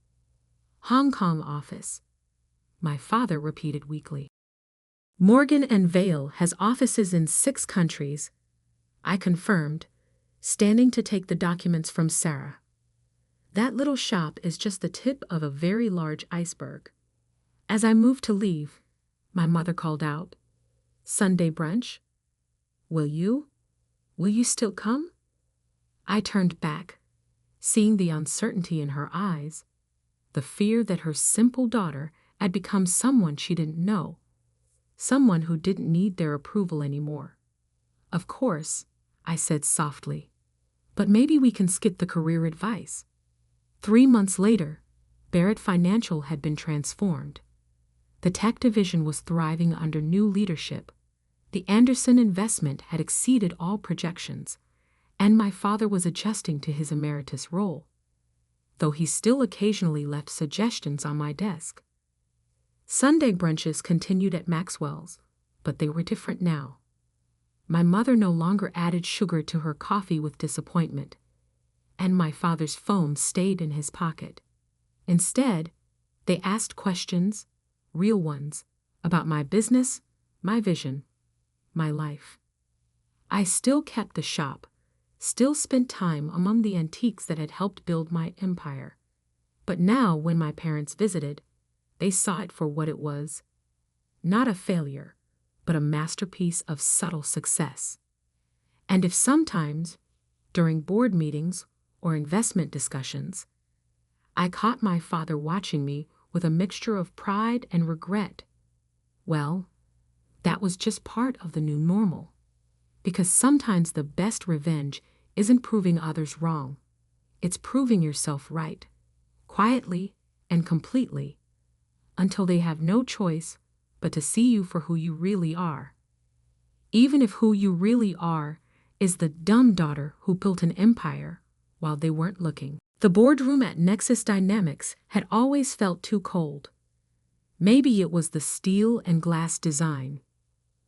"Hong Kong office," my father repeated weakly. "Morgan & Vale has offices in 6 countries," I confirmed, standing to take the documents from Sarah. "That little shop is just the tip of a very large iceberg." As I moved to leave, my mother called out, "Sunday brunch? Will you still come?" I turned back, seeing the uncertainty in her eyes, the fear that her simple daughter had become someone she didn't know, someone who didn't need their approval anymore. "Of course," I said softly, "but maybe we can skip the career advice." 3 months later, Barrett Financial had been transformed. The tech division was thriving under new leadership. The Anderson investment had exceeded all projections, and my father was adjusting to his emeritus role, though he still occasionally left suggestions on my desk. Sunday brunches continued at Maxwell's, but they were different now. My mother no longer added sugar to her coffee with disappointment, and my father's phone stayed in his pocket. Instead, they asked questions, real ones, about my business, my vision, my life. I still kept the shop, still spent time among the antiques that had helped build my empire. But now, when my parents visited, they saw it for what it was. Not a failure, but a masterpiece of subtle success. And if sometimes, during board meetings or investment discussions, I caught my father watching me with a mixture of pride and regret, well, that was just part of the new normal. Because sometimes the best revenge isn't proving others wrong. It's proving yourself right, quietly and completely, until they have no choice but to see you for who you really are. Even if who you really are is the dumb daughter who built an empire while they weren't looking. The boardroom at Nexus Dynamics had always felt too cold. Maybe it was the steel and glass design,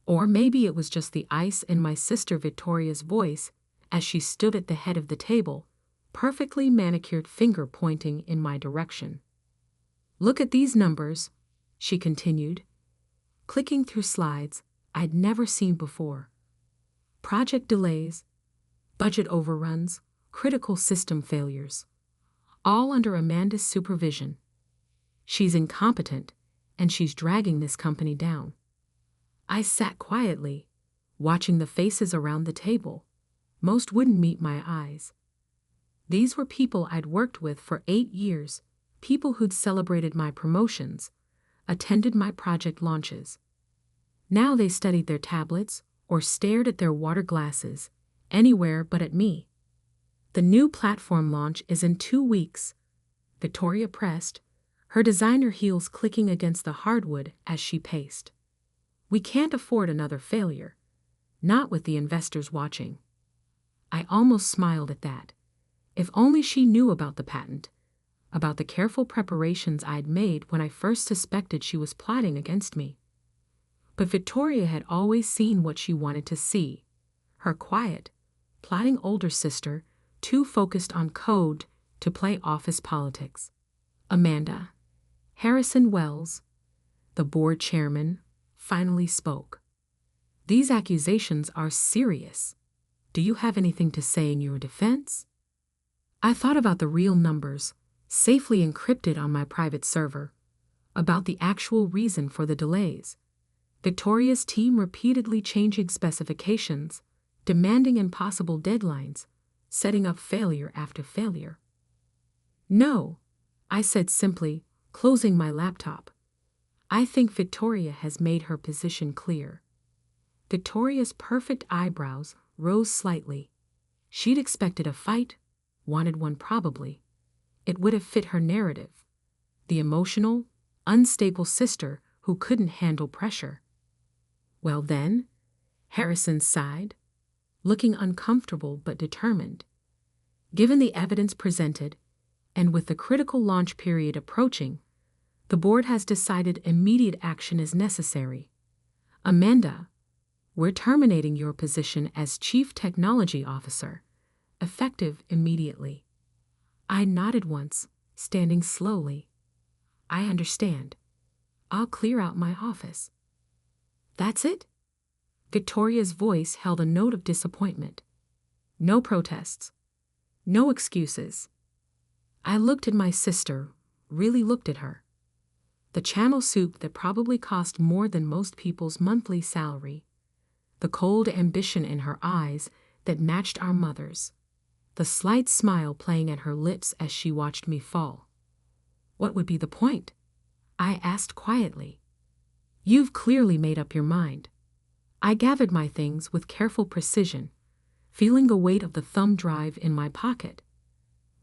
or maybe it was just the ice in my sister Victoria's voice as she stood at the head of the table, perfectly manicured finger pointing in my direction. "Look at these numbers," she continued, clicking through slides I'd never seen before. Project delays, budget overruns, critical system failures, all under Amanda's supervision. She's incompetent, and she's dragging this company down. I sat quietly, watching the faces around the table. Most wouldn't meet my eyes. These were people I'd worked with for 8 years, people who'd celebrated my promotions, attended my project launches. Now they studied their tablets or stared at their water glasses, anywhere but at me. The new platform launch is in 2 weeks, Victoria pressed, her designer heels clicking against the hardwood as she paced. We can't afford another failure, not with the investors watching. I almost smiled at that. If only she knew about the patent, about the careful preparations I'd made when I first suspected she was plotting against me. But Victoria had always seen what she wanted to see. Her quiet, plotting older sister, too focused on code to play office politics. Amanda, Harrison Wells, the board chairman, finally spoke. These accusations are serious. Do you have anything to say in your defense? I thought about the real numbers, safely encrypted on my private server, about the actual reason for the delays. Victoria's team repeatedly changing specifications, demanding impossible deadlines, setting up failure after failure. No, I said simply, closing my laptop. I think Victoria has made her position clear. Victoria's perfect eyebrows rose slightly. She'd expected a fight, wanted one probably. It would have fit her narrative. The emotional, unstable sister who couldn't handle pressure. Well then, Harrison sighed, looking uncomfortable but determined. Given the evidence presented, and with the critical launch period approaching, the board has decided immediate action is necessary. Amanda, we're terminating your position as Chief Technology Officer, effective immediately. I nodded once, standing slowly. I understand. I'll clear out my office. That's it? Victoria's voice held a note of disappointment. No protests. No excuses. I looked at my sister, really looked at her. The Channel soup that probably cost more than most people's monthly salary. The cold ambition in her eyes that matched our mother's. The slight smile playing at her lips as she watched me fall. What would be the point? I asked quietly. You've clearly made up your mind. I gathered my things with careful precision, feeling the weight of the thumb drive in my pocket.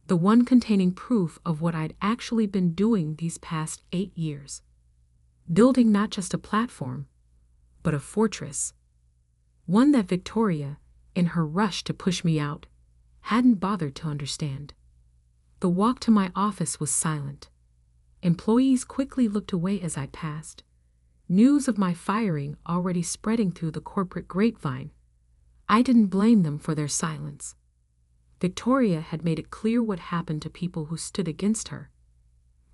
The one containing proof of what I'd actually been doing these past 8 years. Building not just a platform, but a fortress. One that Victoria, in her rush to push me out, hadn't bothered to understand. The walk to my office was silent. Employees quickly looked away as I passed. News of my firing already spreading through the corporate grapevine. I didn't blame them for their silence. Victoria had made it clear what happened to people who stood against her.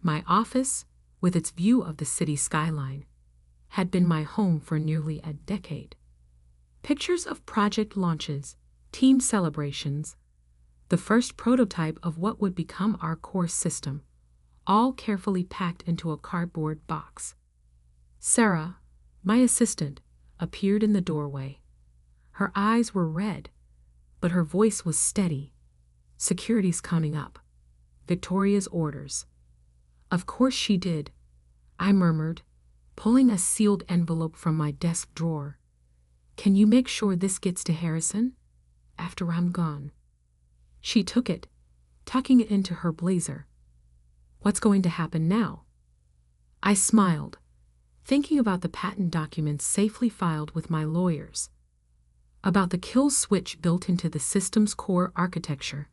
My office, with its view of the city skyline, had been my home for nearly a decade. Pictures of project launches, team celebrations, the first prototype of what would become our core system, all carefully packed into a cardboard box. Sarah, my assistant, appeared in the doorway. Her eyes were red, but her voice was steady. Security's coming up. Victoria's orders. Of course she did, I murmured, pulling a sealed envelope from my desk drawer. Can you make sure this gets to Harrison? After I'm gone. She took it, tucking it into her blazer. What's going to happen now? I smiled, thinking about the patent documents safely filed with my lawyers. About the kill switch built into the system's core architecture.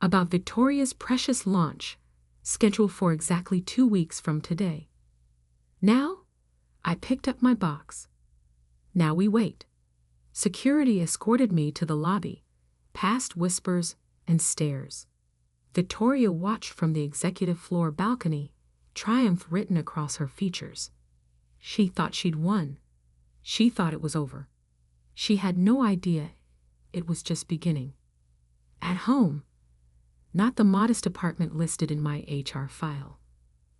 About Victoria's precious launch, scheduled for exactly 2 weeks from today. Now, I picked up my box. Now we wait. Security escorted me to the lobby, past whispers and stares. Victoria watched from the executive floor balcony, triumph written across her features. She thought she'd won. She thought it was over. She had no idea it was just beginning. At home, not the modest apartment listed in my HR file,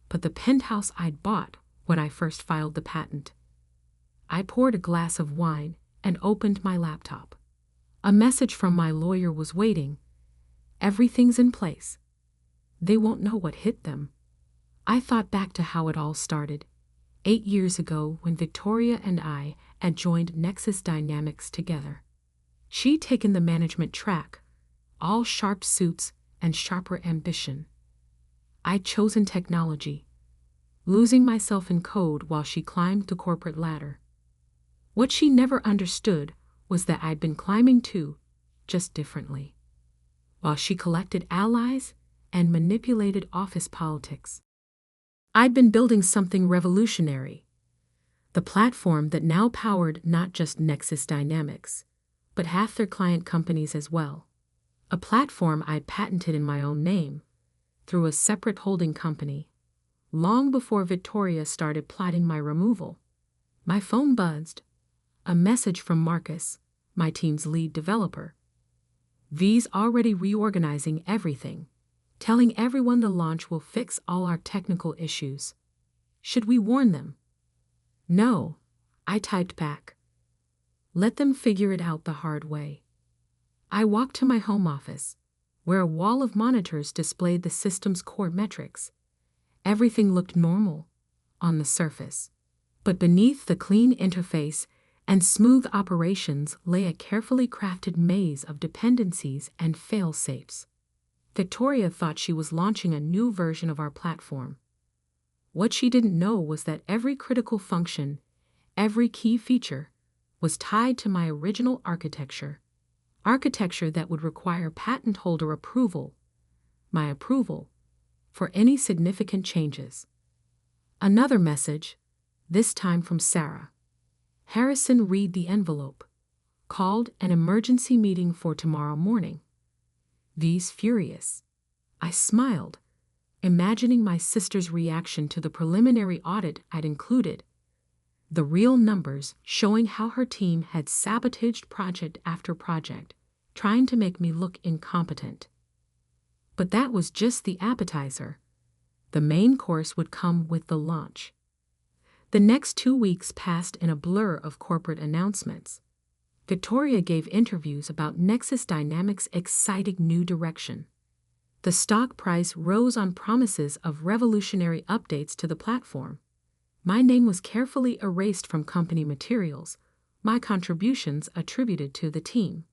but the penthouse I'd bought when I first filed the patent. I poured a glass of wine and opened my laptop. A message from my lawyer was waiting. Everything's in place. They won't know what hit them. I thought back to how it all started, 8 years ago when Victoria and I had joined Nexus Dynamics together. She'd taken the management track, all sharp suits and sharper ambition. I'd chosen technology, losing myself in code while she climbed the corporate ladder. What she never understood was that I'd been climbing too, just differently. While she collected allies and manipulated office politics, I'd been building something revolutionary, the platform that now powered not just Nexus Dynamics, but half their client companies as well. A platform I'd patented in my own name, through a separate holding company, long before Victoria started plotting my removal. My phone buzzed. A message from Marcus, my team's lead developer. V's already reorganizing everything, telling everyone the launch will fix all our technical issues. Should we warn them? No, I typed back. Let them figure it out the hard way. I walked to my home office, where a wall of monitors displayed the system's core metrics. Everything looked normal on the surface, but beneath the clean interface and smooth operations lay a carefully crafted maze of dependencies and fail-safes. Victoria thought she was launching a new version of our platform. What she didn't know was that every critical function, every key feature, was tied to my original architecture that would require patent holder approval, my approval, for any significant changes. Another message, this time from Sarah. Harrison read the envelope. Called an emergency meeting for tomorrow morning. V's furious. I smiled, imagining my sister's reaction to the preliminary audit I'd included. The real numbers showing how her team had sabotaged project after project, trying to make me look incompetent. But that was just the appetizer. The main course would come with the launch. The next 2 weeks passed in a blur of corporate announcements. Victoria gave interviews about Nexus Dynamics' exciting new direction. The stock price rose on promises of revolutionary updates to the platform. My name was carefully erased from company materials, my contributions attributed to the team.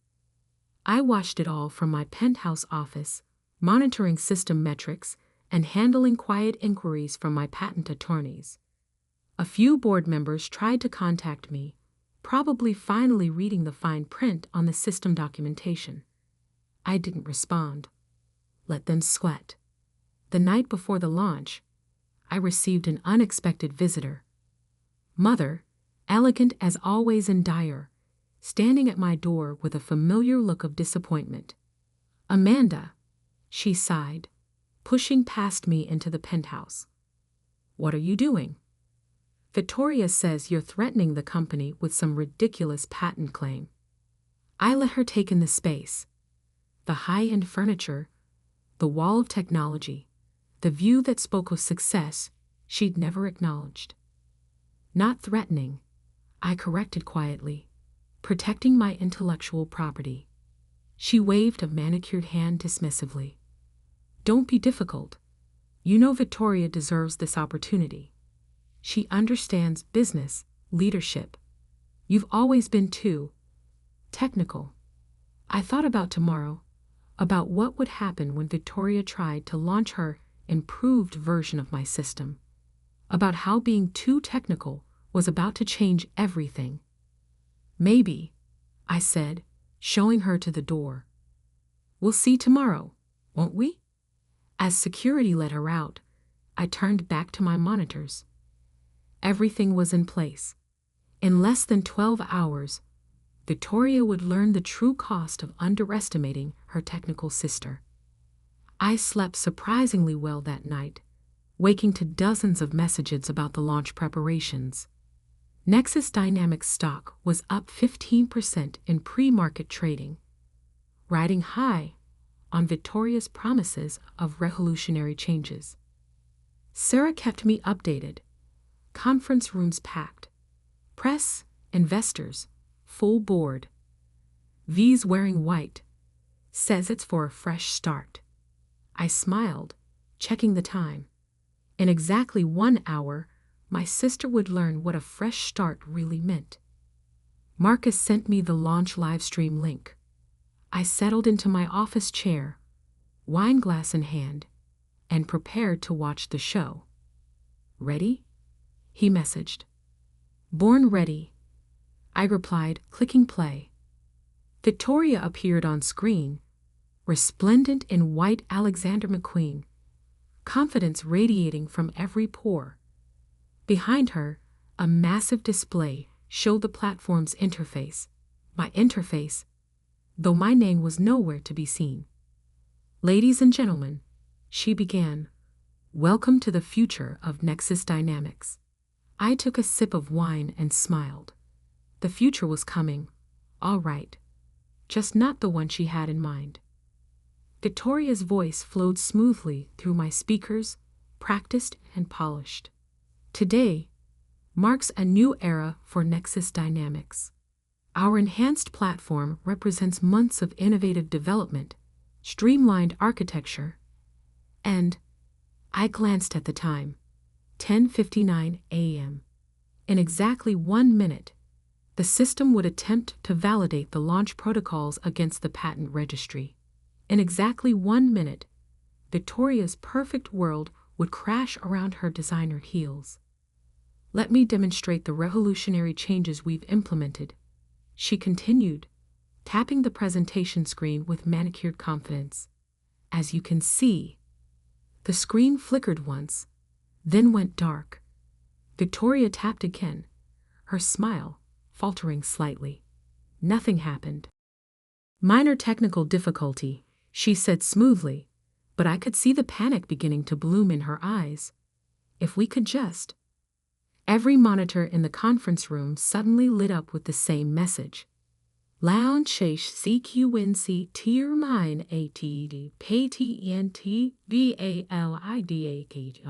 I watched it all from my penthouse office, monitoring system metrics and handling quiet inquiries from my patent attorneys. A few board members tried to contact me, probably finally reading the fine print on the system documentation. I didn't respond. Let them sweat. The night before the launch, I received an unexpected visitor. Mother, elegant as always and dire, standing at my door with a familiar look of disappointment. Amanda, she sighed, pushing past me into the penthouse. What are you doing? Victoria says you're threatening the company with some ridiculous patent claim. I let her take in the space. The high-end furniture, the wall of technology, the view that spoke of success she'd never acknowledged. Not threatening, I corrected quietly, protecting my intellectual property. She waved a manicured hand dismissively. Don't be difficult. You know Victoria deserves this opportunity. She understands business, leadership. You've always been too technical. I thought about tomorrow, about what would happen when Victoria tried to launch her improved version of my system, about how being too technical was about to change everything. Maybe, I said, showing her to the door. We'll see tomorrow, won't we? As security let her out, I turned back to my monitors. Everything was in place. In less than 12 hours, Victoria would learn the true cost of underestimating her technical sister. I slept surprisingly well that night, waking to dozens of messages about the launch preparations. Nexus Dynamics stock was up 15% in pre-market trading, riding high on Victoria's promises of revolutionary changes. Sarah kept me updated. Conference rooms packed. Press, investors, full board. V's wearing white. Says it's for a fresh start. I smiled, checking the time. In exactly 1 hour, my sister would learn what a fresh start really meant. Marcus sent me the launch livestream link. I settled into my office chair, wine glass in hand, and prepared to watch the show. Ready? He messaged. Born ready, I replied, clicking play. Victoria appeared on screen, resplendent in white Alexander McQueen, confidence radiating from every pore. Behind her, a massive display showed the platform's interface, my interface, though my name was nowhere to be seen. Ladies and gentlemen, she began, welcome to the future of Nexus Dynamics. I took a sip of wine and smiled. The future was coming, all right, just not the one she had in mind. Victoria's voice flowed smoothly through my speakers, practiced and polished. Today marks a new era for Nexus Dynamics. Our enhanced platform represents months of innovative development, streamlined architecture, and I glanced at the time, 10:59 a.m. In exactly 1 minute, the system would attempt to validate the launch protocols against the patent registry. In exactly 1 minute, Victoria's perfect world would crash around her designer heels. Let me demonstrate the revolutionary changes we've implemented, she continued, tapping the presentation screen with manicured confidence. As you can see, the screen flickered once, then went dark. Victoria tapped again, her smile faltering slightly. Nothing happened. Minor technical difficulty, she said smoothly, but I could see the panic beginning to bloom in her eyes. If we could just... Every monitor in the conference room suddenly lit up with the same message. Lounge CQNC tier mine ATD PTNT VALIDAK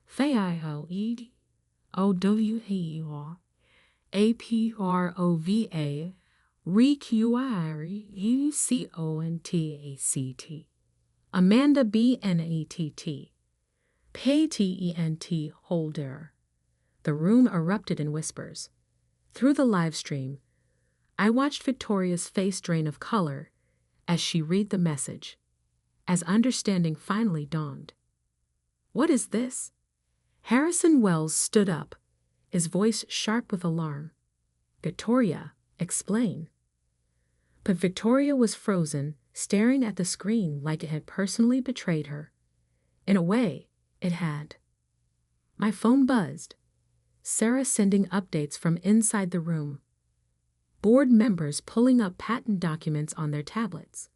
FAILED OWAR APROVA REQIREUCONTACT Amanda BNATT PAYTENT Holder. The room erupted in whispers. Through the live stream, I watched Victoria's face drain of color as she read the message, as understanding finally dawned. What is this? Harrison Wells stood up, his voice sharp with alarm. Victoria, explain. But Victoria was frozen, staring at the screen like it had personally betrayed her. In a way, it had. My phone buzzed. Sarah sending updates from inside the room. Board members pulling up patent documents on their tablets.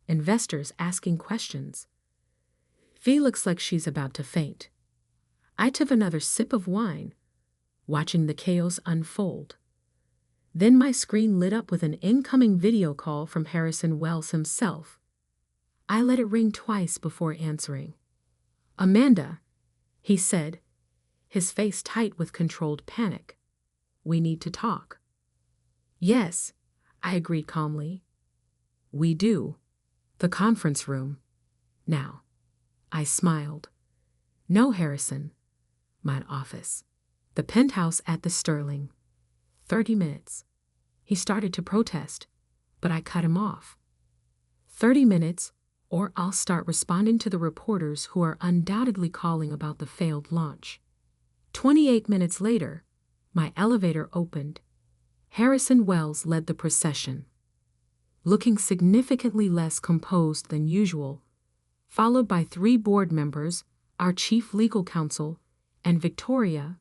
Investors asking questions. Fee looks like she's about to faint. I took another sip of wine, watching the chaos unfold. Then my screen lit up with an incoming video call from Harrison Wells himself. I let it ring twice before answering. Amanda, he said, his face tight with controlled panic. We need to talk. Yes, I agreed calmly. We do. The conference room. Now. I smiled. No, Harrison. My office. The penthouse at the Sterling. 30 minutes. He started to protest, but I cut him off. 30 minutes, or I'll start responding to the reporters who are undoubtedly calling about the failed launch. 28 minutes later, my elevator opened. Harrison Wells led the procession, looking significantly less composed than usual, followed by 3 board members, our chief legal counsel, and Victoria,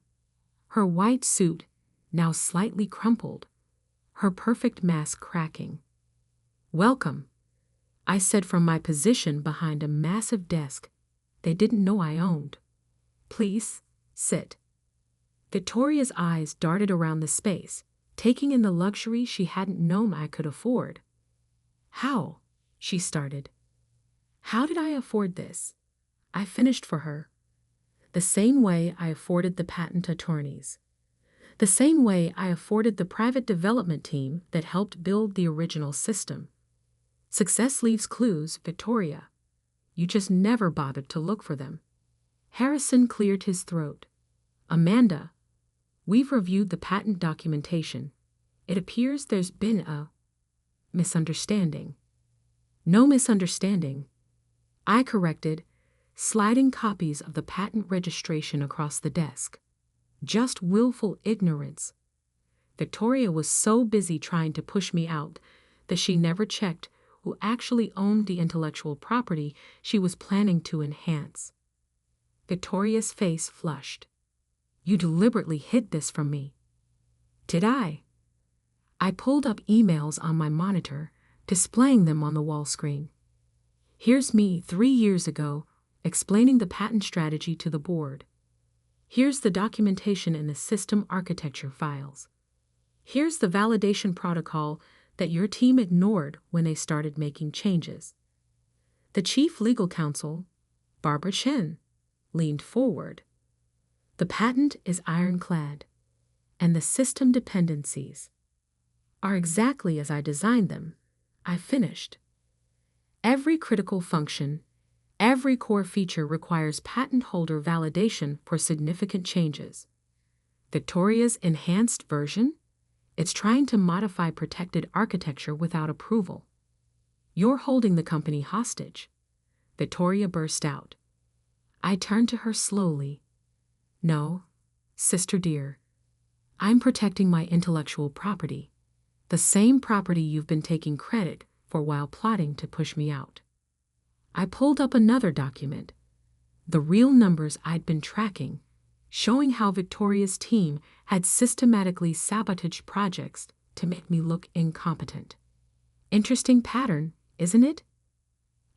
her white suit now slightly crumpled, her perfect mask cracking. Welcome, I said from my position behind a massive desk they didn't know I owned. Please, sit. Victoria's eyes darted around the space, taking in the luxury she hadn't known I could afford. How? She started. How did I afford this? I finished for her. The same way I afforded the patent attorneys. The same way I afforded the private development team that helped build the original system. Success leaves clues, Victoria. You just never bothered to look for them. Harrison cleared his throat. Amanda, we've reviewed the patent documentation. It appears there's been a misunderstanding. No misunderstanding, I corrected, sliding copies of the patent registration across the desk. Just willful ignorance. Victoria was so busy trying to push me out that she never checked who actually owned the intellectual property she was planning to enhance. Victoria's face flushed. You deliberately hid this from me. Did I? I pulled up emails on my monitor, displaying them on the wall screen. Here's me 3 years ago, explaining the patent strategy to the board. Here's the documentation in the system architecture files. Here's the validation protocol that your team ignored when they started making changes. The chief legal counsel, Barbara Chen, leaned forward. The patent is ironclad, and the system dependencies are exactly as I designed them. I finished. Every critical function, every core feature requires patent holder validation for significant changes. Victoria's enhanced version? It's trying to modify protected architecture without approval. You're holding the company hostage. Victoria burst out. I turned to her slowly. No, sister dear. I'm protecting my intellectual property, the same property you've been taking credit for while plotting to push me out. I pulled up another document, the real numbers I'd been tracking, showing how Victoria's team had systematically sabotaged projects to make me look incompetent. Interesting pattern, isn't it?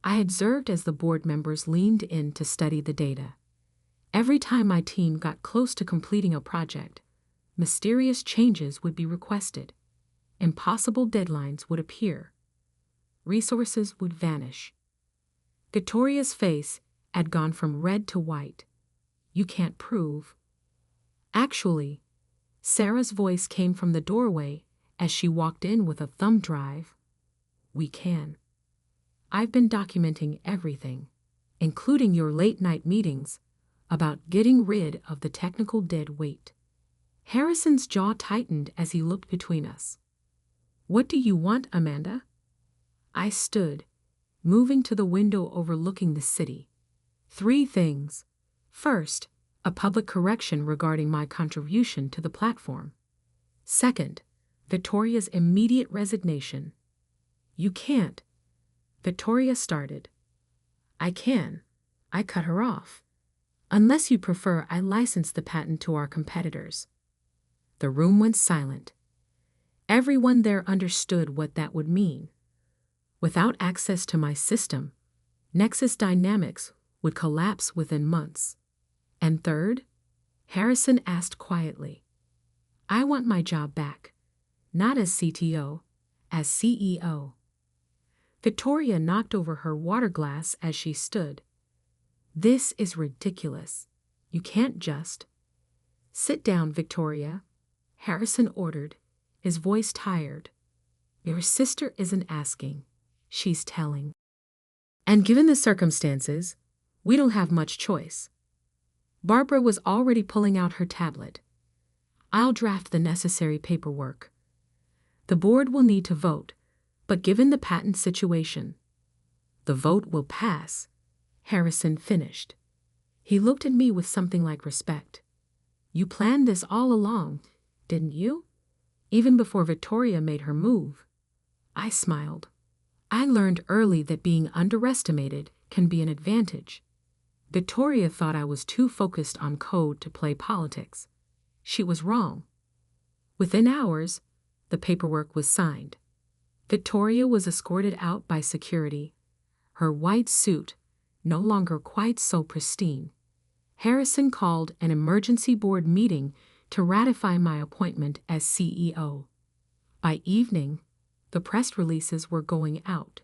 I observed as the board members leaned in to study the data. Every time my team got close to completing a project, mysterious changes would be requested. Impossible deadlines would appear. Resources would vanish. Victoria's face had gone from red to white. You can't prove. Actually, Sarah's voice came from the doorway as she walked in with a thumb drive. We can. I've been documenting everything, including your late-night meetings, about getting rid of the technical dead weight. Harrison's jaw tightened as he looked between us. What do you want, Amanda? I stood, moving to the window overlooking the city. 3 things. First, a public correction regarding my contribution to the platform. Second, Victoria's immediate resignation. You can't. Victoria started. I can. I cut her off. Unless you prefer, I license the patent to our competitors. The room went silent. Everyone there understood what that would mean. Without access to my system, Nexus Dynamics would collapse within months. And third, Harrison asked quietly, I want my job back, not as CTO, as CEO. Victoria knocked over her water glass as she stood. This is ridiculous. You can't just. Sit down, Victoria, Harrison ordered, his voice tired. Your sister isn't asking, she's telling. And given the circumstances, we don't have much choice. Barbara was already pulling out her tablet. I'll draft the necessary paperwork. The board will need to vote, but given the patent situation, the vote will pass, Harrison finished. He looked at me with something like respect. You planned this all along, didn't you? Even before Victoria made her move. I smiled. I learned early that being underestimated can be an advantage. Victoria thought I was too focused on code to play politics. She was wrong. Within hours, the paperwork was signed. Victoria was escorted out by security, her white suit no longer quite so pristine. Harrison called an emergency board meeting to ratify my appointment as CEO. By evening, the press releases were going out,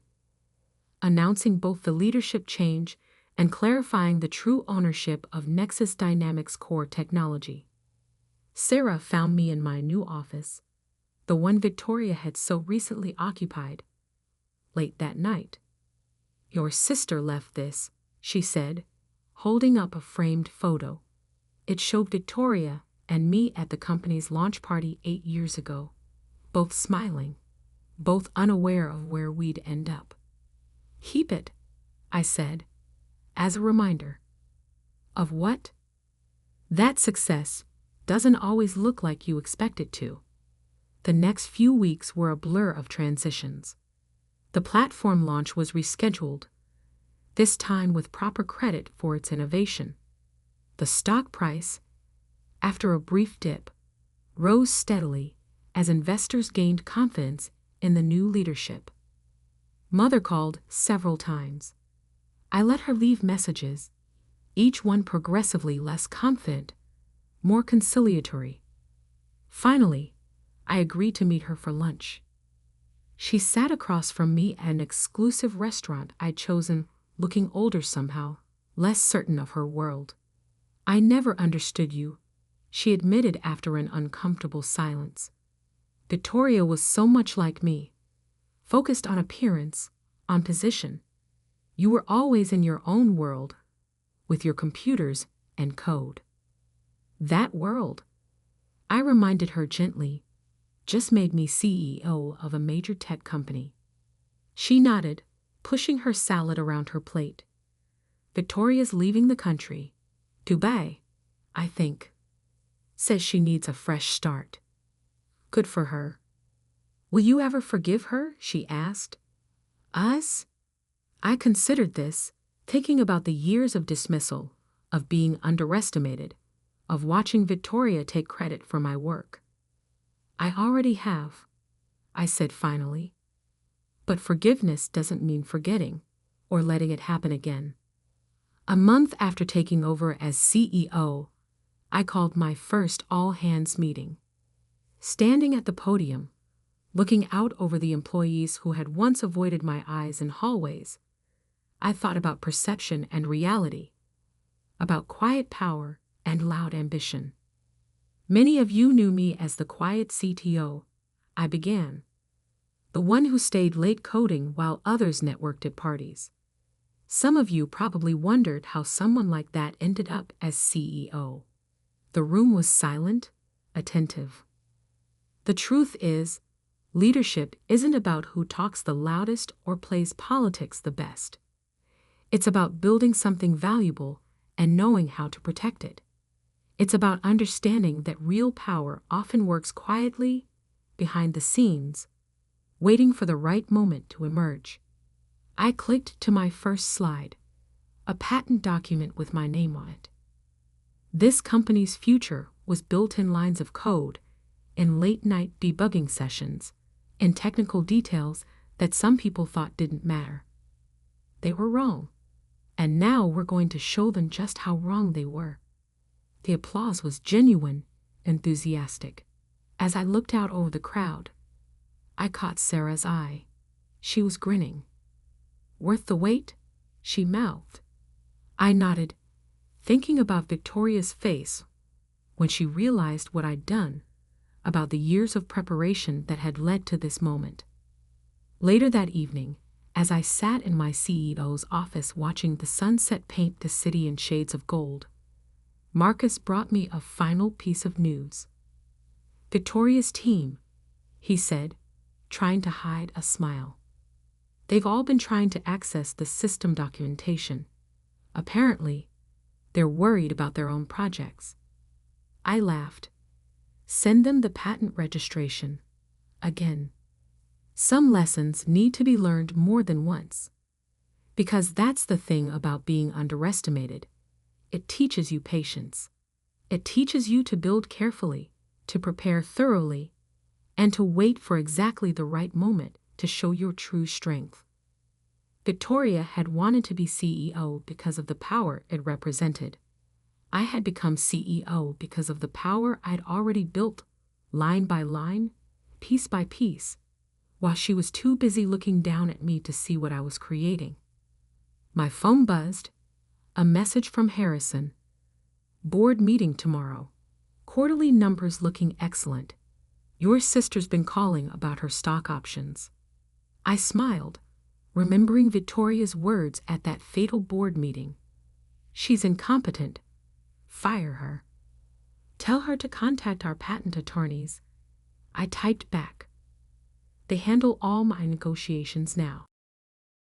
announcing both the leadership change and clarifying the true ownership of Nexus Dynamics core technology. Sarah found me in my new office, the one Victoria had so recently occupied, late that night. Your sister left this, she said, holding up a framed photo. It showed Victoria and me at the company's launch party 8 years ago, both smiling, both unaware of where we'd end up. Keep it, I said, as a reminder. Of what? That success doesn't always look like you expect it to. The next few weeks were a blur of transitions. The platform launch was rescheduled, this time with proper credit for its innovation. The stock price, after a brief dip, rose steadily as investors gained confidence in the new leadership. Mother called several times. I let her leave messages, each one progressively less confident, more conciliatory. Finally, I agreed to meet her for lunch. She sat across from me at an exclusive restaurant I'd chosen, looking older somehow, less certain of her world. I never understood you, she admitted after an uncomfortable silence. Victoria was so much like me, focused on appearance, on position. You were always in your own world, with your computers and code. That world, I reminded her gently, just made me CEO of a major tech company. She nodded, pushing her salad around her plate. Victoria's leaving the country. Dubai, I think. Says she needs a fresh start. Good for her. Will you ever forgive her? She asked. Us? I considered this, thinking about the years of dismissal, of being underestimated, of watching Victoria take credit for my work. I already have, I said finally. But forgiveness doesn't mean forgetting or letting it happen again. A month after taking over as CEO, I called my first all-hands meeting. Standing at the podium, looking out over the employees who had once avoided my eyes in hallways, I thought about perception and reality, about quiet power and loud ambition. Many of you knew me as the quiet CTO, I began. The one who stayed late coding while others networked at parties. Some of you probably wondered how someone like that ended up as CEO. The room was silent, attentive. The truth is, leadership isn't about who talks the loudest or plays politics the best. It's about building something valuable and knowing how to protect it. It's about understanding that real power often works quietly, behind the scenes, waiting for the right moment to emerge. I clicked to my first slide, a patent document with my name on it. This company's future was built in lines of code, in late-night debugging sessions, in technical details that some people thought didn't matter. They were wrong, and now we're going to show them just how wrong they were. The applause was genuine, enthusiastic. As I looked out over the crowd, I caught Sarah's eye. She was grinning. Worth the wait? She mouthed. I nodded, thinking about Victoria's face when she realized what I'd done, about the years of preparation that had led to this moment. Later that evening, as I sat in my CEO's office watching the sunset paint the city in shades of gold, Marcus brought me a final piece of news. Victoria's team, he said, trying to hide a smile. They've all been trying to access the system documentation. Apparently, they're worried about their own projects. I laughed. Send them the patent registration. Again. Some lessons need to be learned more than once. Because that's the thing about being underestimated. It teaches you patience. It teaches you to build carefully, to prepare thoroughly, and to wait for exactly the right moment to show your true strength. Victoria had wanted to be CEO because of the power it represented. I had become CEO because of the power I'd already built, line by line, piece by piece, while she was too busy looking down at me to see what I was creating. My phone buzzed. A message from Harrison. Board meeting tomorrow. Quarterly numbers looking excellent. Your sister's been calling about her stock options. I smiled, remembering Victoria's words at that fatal board meeting. She's incompetent. Fire her. Tell her to contact our patent attorneys. I typed back. They handle all my negotiations now.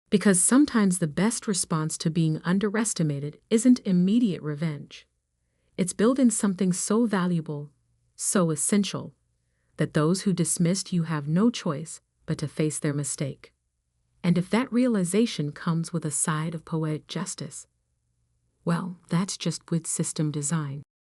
Because sometimes the best response to being underestimated isn't immediate revenge. It's building something so valuable, so essential, that those who dismissed you have no choice but to face their mistake. And if that realization comes with a side of poetic justice, well, that's just good system design.